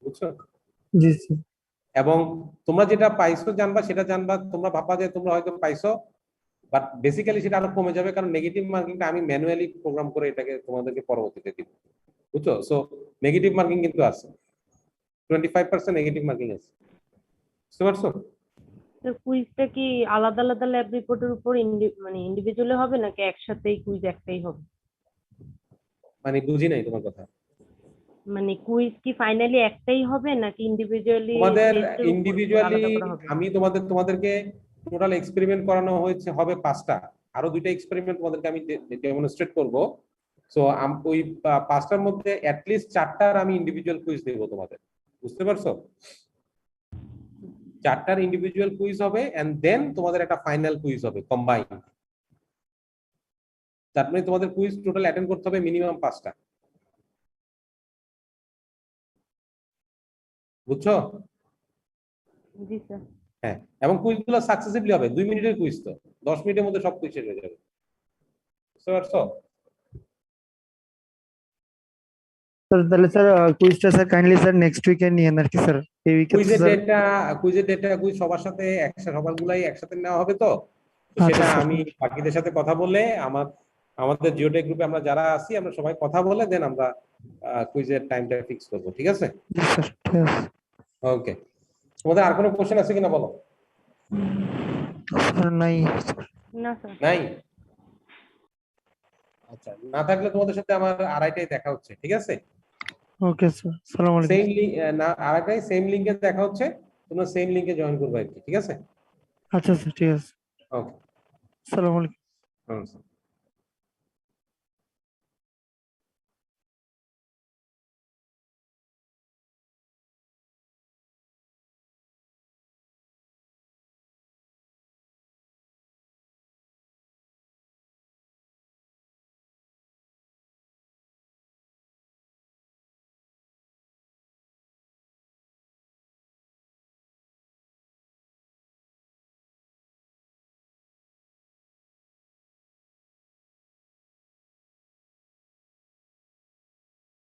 S1: বুঝছো?
S4: জি স্যার।
S1: এবং তোমরা যেটা পাইছো জানবা, সেটা জানবা, তোমরা ভাববা যে তোমরা হয়তো পাইছো, বাট বেসিক্যালি সেটা আরো কমে যাবে, কারণ নেগেটিভ মার্কিংটা আমি ম্যানুয়ালি প্রোগ্রাম করে এটাকে তোমাদেরকে পরবর্তীতে দিব, বুঝছো? সো নেগেটিভ মার্কিং কিন্তু আছে, 25% নেগেটিভ মার্কিং আছে, বুঝতে পারছো?
S2: স্যার কুইজটা কি আলাদা আলাদা ল্যাব রিপোর্টের উপর মানে ইন্ডিভিজুয়ালি হবে নাকি একসাথেই কুইজ একটাই হবে?
S1: মানে বুঝি নাই তোমার কথা।
S2: মানে কুইজ কি ফাইনালি একটাই হবে নাকি ইন্ডিভিজুয়ালি
S1: তোমাদের
S2: টেস্টের উপর
S1: ইন্ডিভিজুয়ালি
S2: আলাদা করা হবে?
S1: আমি তোমাদেরকে টোটাল এক্সপেরিমেন্ট করানো হয়েছে হবে 5টা, আরো 2টা এক্সপেরিমেন্ট তোমাদেরকে আমি ডেমনস্ট্রেট করব। সো ওই 5টার মধ্যে অ্যাটলিস্ট 4টার আমি ইন্ডিভিজুয়াল কুইজ দেব তোমাদের, বুঝতে পারছো? 4টার ইন্ডিভিজুয়াল কুইজ হবে এন্ড দেন তোমাদের একটা ফাইনাল কুইজ হবে কম্বাইন্ড। তার মানে তোমাদের কুইজ টোটাল অ্যাটেন্ড করতে হবে মিনিমাম 5টা, বুঝছো?
S2: জি স্যার।
S1: হ্যাঁ, এবং কুইজগুলো সাকসেসিভলি হবে, 2 মিনিটের কুইজ তো 10 মিনিটের মধ্যে সব কুইজ শেষ হয়ে যাবে, বুঝতে পারছো?
S4: স্যার তাহলে স্যার কুইজটা স্যার কাইন্ডলি স্যার নেক্সট উইকে নিয়েন আর কি স্যার। এই উইকে
S1: কুইজের ডেটা কুইজ সবার সাথে সবারগুলাই একসাথে নেওয়া হবে তো। তো
S4: আচ্ছা
S1: সেটা
S4: স্যার।
S1: আমি বাকিদের সাথে কথা বলে আমাদের জিওটেক গ্রুপে আমরা যারা আছি আমরা সবাই কথা বলে দেন আমরা কুইজের টাইমটা ফিক্স করব, ঠিক আছে?
S4: জি স্যার ঠিক আছে।
S1: ওকে, তোমাদের আর কোনো কোশ্চেন আছে কিনা বলো।
S4: স্যার নাই।
S2: না স্যার।
S1: নাই? আচ্ছা, না থাকলে তোমাদের সাথে আমার আড়াইটায় দেখা হচ্ছে, ঠিক আছে?
S4: ওকে স্যার, আসসালামু আলাইকুম।
S1: সেম লিংক, না আড়াইটায় সেম লিংকে দেখা হচ্ছে, তোমরা সেম লিংকে জয়েন করবে আর কি, ঠিক আছে?
S4: আচ্ছা স্যার ঠিক আছে।
S1: ওকে,
S4: আসসালামু আলাইকুম।
S1: হুম।